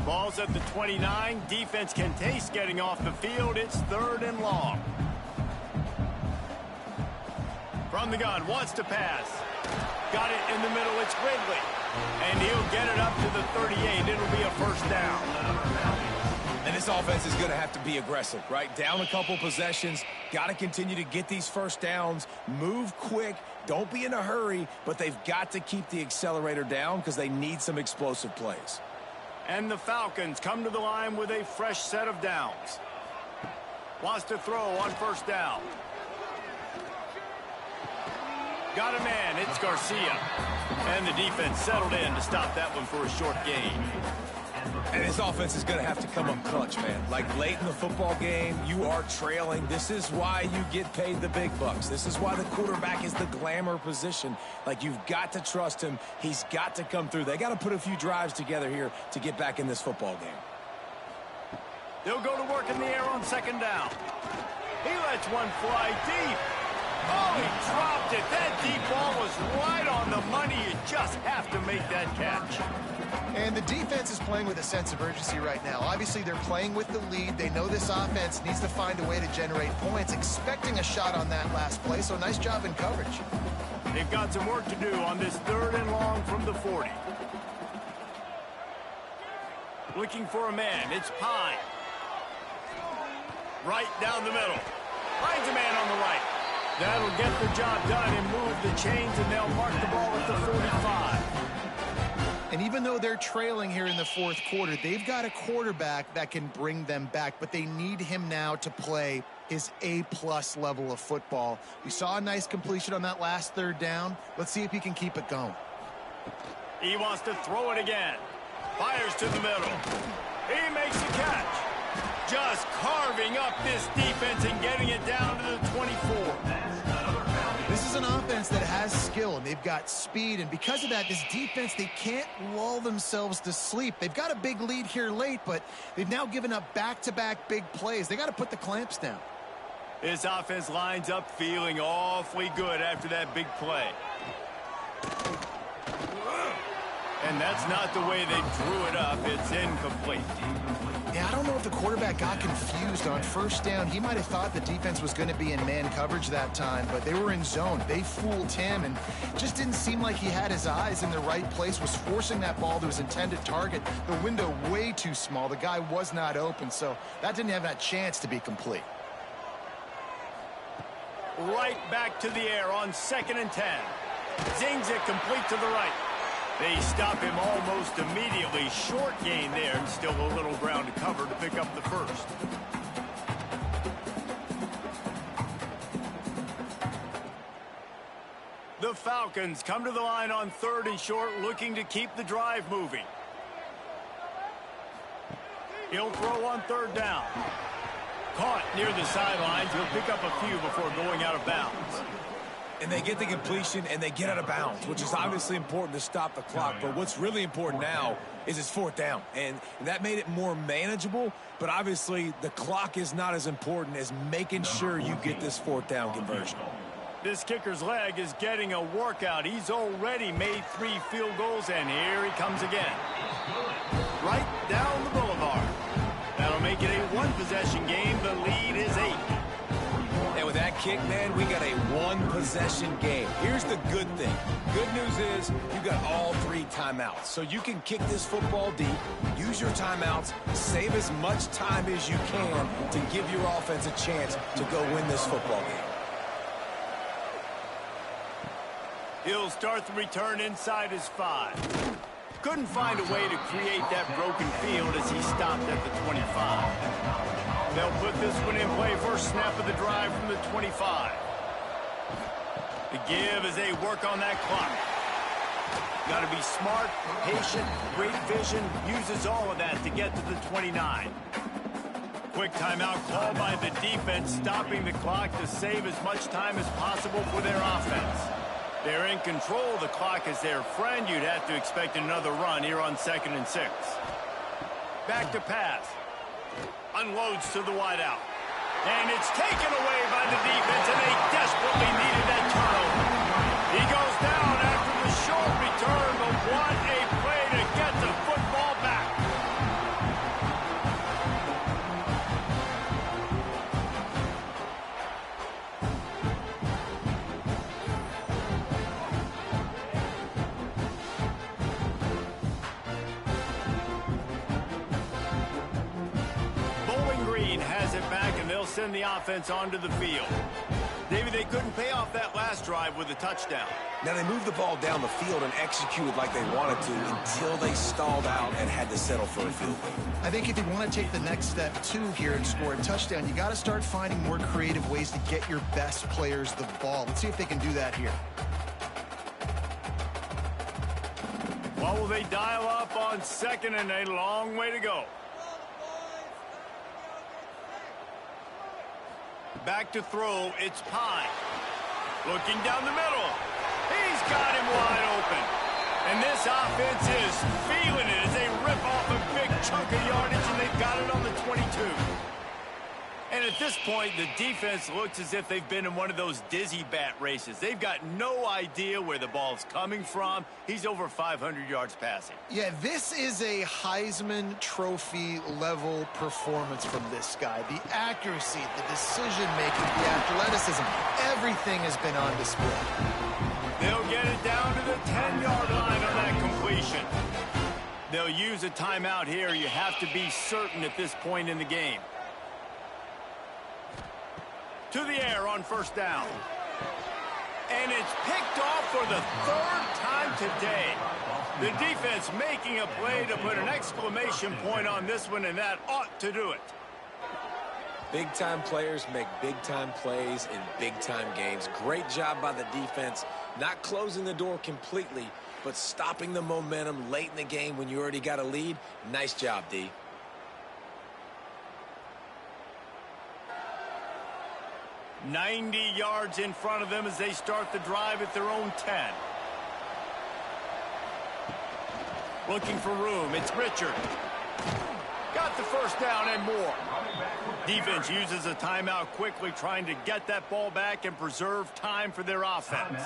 Ball's at the 29. Defense can taste getting off the field. It's third and long. From the gun, wants to pass. Got it in the middle, it's Ridley. And he'll get it up to the 38. It'll be a first down. And this offense is going to have to be aggressive, right? Down a couple possessions. Got to continue to get these first downs. Move quick. Don't be in a hurry. But they've got to keep the accelerator down because they need some explosive plays. And the Falcons come to the line with a fresh set of downs. Wants to throw on first down. Got a man, it's Garcia. And the defense settled in to stop that one for a short gain. And this offense is going to have to come up clutch, man. Like late in the football game, you are trailing. This is why you get paid the big bucks. This is why the quarterback is the glamour position. Like, you've got to trust him. He's got to come through. They got to put a few drives together here to get back in this football game. They'll go to work in the air on second down. He lets one fly deep. Oh, he dropped it. That deep ball was right on the money. You just have to make that catch. And the defense is playing with a sense of urgency right now. Obviously, they're playing with the lead. They know this offense needs to find a way to generate points, expecting a shot on that last play, so nice job in coverage. They've got some work to do on this third and long from the 40. Looking for a man. It's Pine. Right down the middle. Finds a man on the right. That'll get the job done and move the chains, and they'll mark the ball at the 45. And even though they're trailing here in the fourth quarter, they've got a quarterback that can bring them back, but they need him now to play his A-plus level of football. We saw a nice completion on that last third down. Let's see if he can keep it going. He wants to throw it again. Fires to the middle. He makes the catch. Just carving up this defense and getting it down to the 24. This is an offense that has skill, and they've got speed, and because of that, this defense, they can't lull themselves to sleep. They've got a big lead here late, but they've now given up back-to-back big plays. They got to put the clamps down. This offense lines up feeling awfully good after that big play. And that's not the way they drew it up. It's incomplete. Yeah, I don't know if the quarterback got confused on first down. He might have thought the defense was going to be in man coverage that time, but they were in zone. They fooled him, and just didn't seem like he had his eyes in the right place, was forcing that ball to his intended target. The window way too small. The guy was not open, so that didn't have that chance to be complete. Right back to the air on 2nd and 10. Zings it complete to the right. They stop him almost immediately. Short gain there, and still a little ground to cover to pick up the first. The Falcons come to the line on 3rd and short, looking to keep the drive moving. He'll throw on 3rd down. Caught near the sidelines. He'll pick up a few before going out of bounds. And they get the completion, and they get out of bounds, which is obviously important to stop the clock. But what's really important now is it's 4th down. And that made it more manageable. But obviously, the clock is not as important as making sure you get this 4th down conversion. This kicker's leg is getting a workout. He's already made 3 field goals, and here he comes again. Right down the boulevard. That'll make it a 1-possession game. The lead is 8. And with that kick, man, we got a 1-possession game. Here's the good thing. Good news is you got all 3 timeouts. So you can kick this football deep, use your timeouts, save as much time as you can to give your offense a chance to go win this football game. He'll start the return inside his 5. Couldn't find a way to create that broken field as he stopped at the 25. They'll put this one in play first snap of the drive from the 25. The give as they work on that clock. Got to be smart, patient, great vision, uses all of that to get to the 29. Quick timeout called by the defense, stopping the clock to save as much time as possible for their offense. They're in control of the clock as their friend. You'd have to expect another run here on 2nd and 6. Back to pass. Unloads to the wideout. And it's taken away by the defense, and they desperately needed that turnover. He goes down after the short return, but what a play to get the football back. Bowling Green has it back, and they'll send the offense onto the field. Maybe they couldn't pay off that last drive with a touchdown. Now, they moved the ball down the field and executed like they wanted to until they stalled out and had to settle for a field goal. I think if you want to take the next step, too, here and score a touchdown, you got to start finding more creative ways to get your best players the ball. Let's see if they can do that here. What will they dial up on 2nd and a long way to go? Back to throw, it's Pine. Looking down the middle. He's got him wide open. And this offense is feeling it as they rip off a big chunk of yardage, and they've got it on the 22. And at this point, the defense looks as if they've been in one of those dizzy bat races. They've got no idea where the ball's coming from. He's over 500 yards passing. Yeah, this is a Heisman Trophy level performance from this guy. The accuracy, the decision-making, the athleticism, everything has been on display. They'll get it down to the 10-yard line on that completion. They'll use a timeout here. You have to be certain at this point in the game. To the air on 1st down. And it's picked off for the 3rd time today. The defense making a play to put an exclamation point on this one, and that ought to do it. Big-time players make big-time plays in big-time games. Great job by the defense, not closing the door completely, but stopping the momentum late in the game when you already got a lead. Nice job, D. .90 yards in front of them as they start the drive at their own 10. Looking for room, it's Richard. Got the 1st down and more. Defense uses a timeout quickly, trying to get that ball back and preserve time for their offense.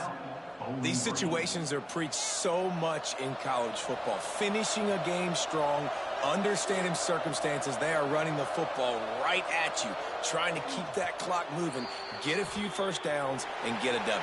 These situations are preached so much in college football. Finishing a game strong, understanding circumstances. They are running the football right at you, trying to keep that clock moving, get a few 1st downs, and get a W.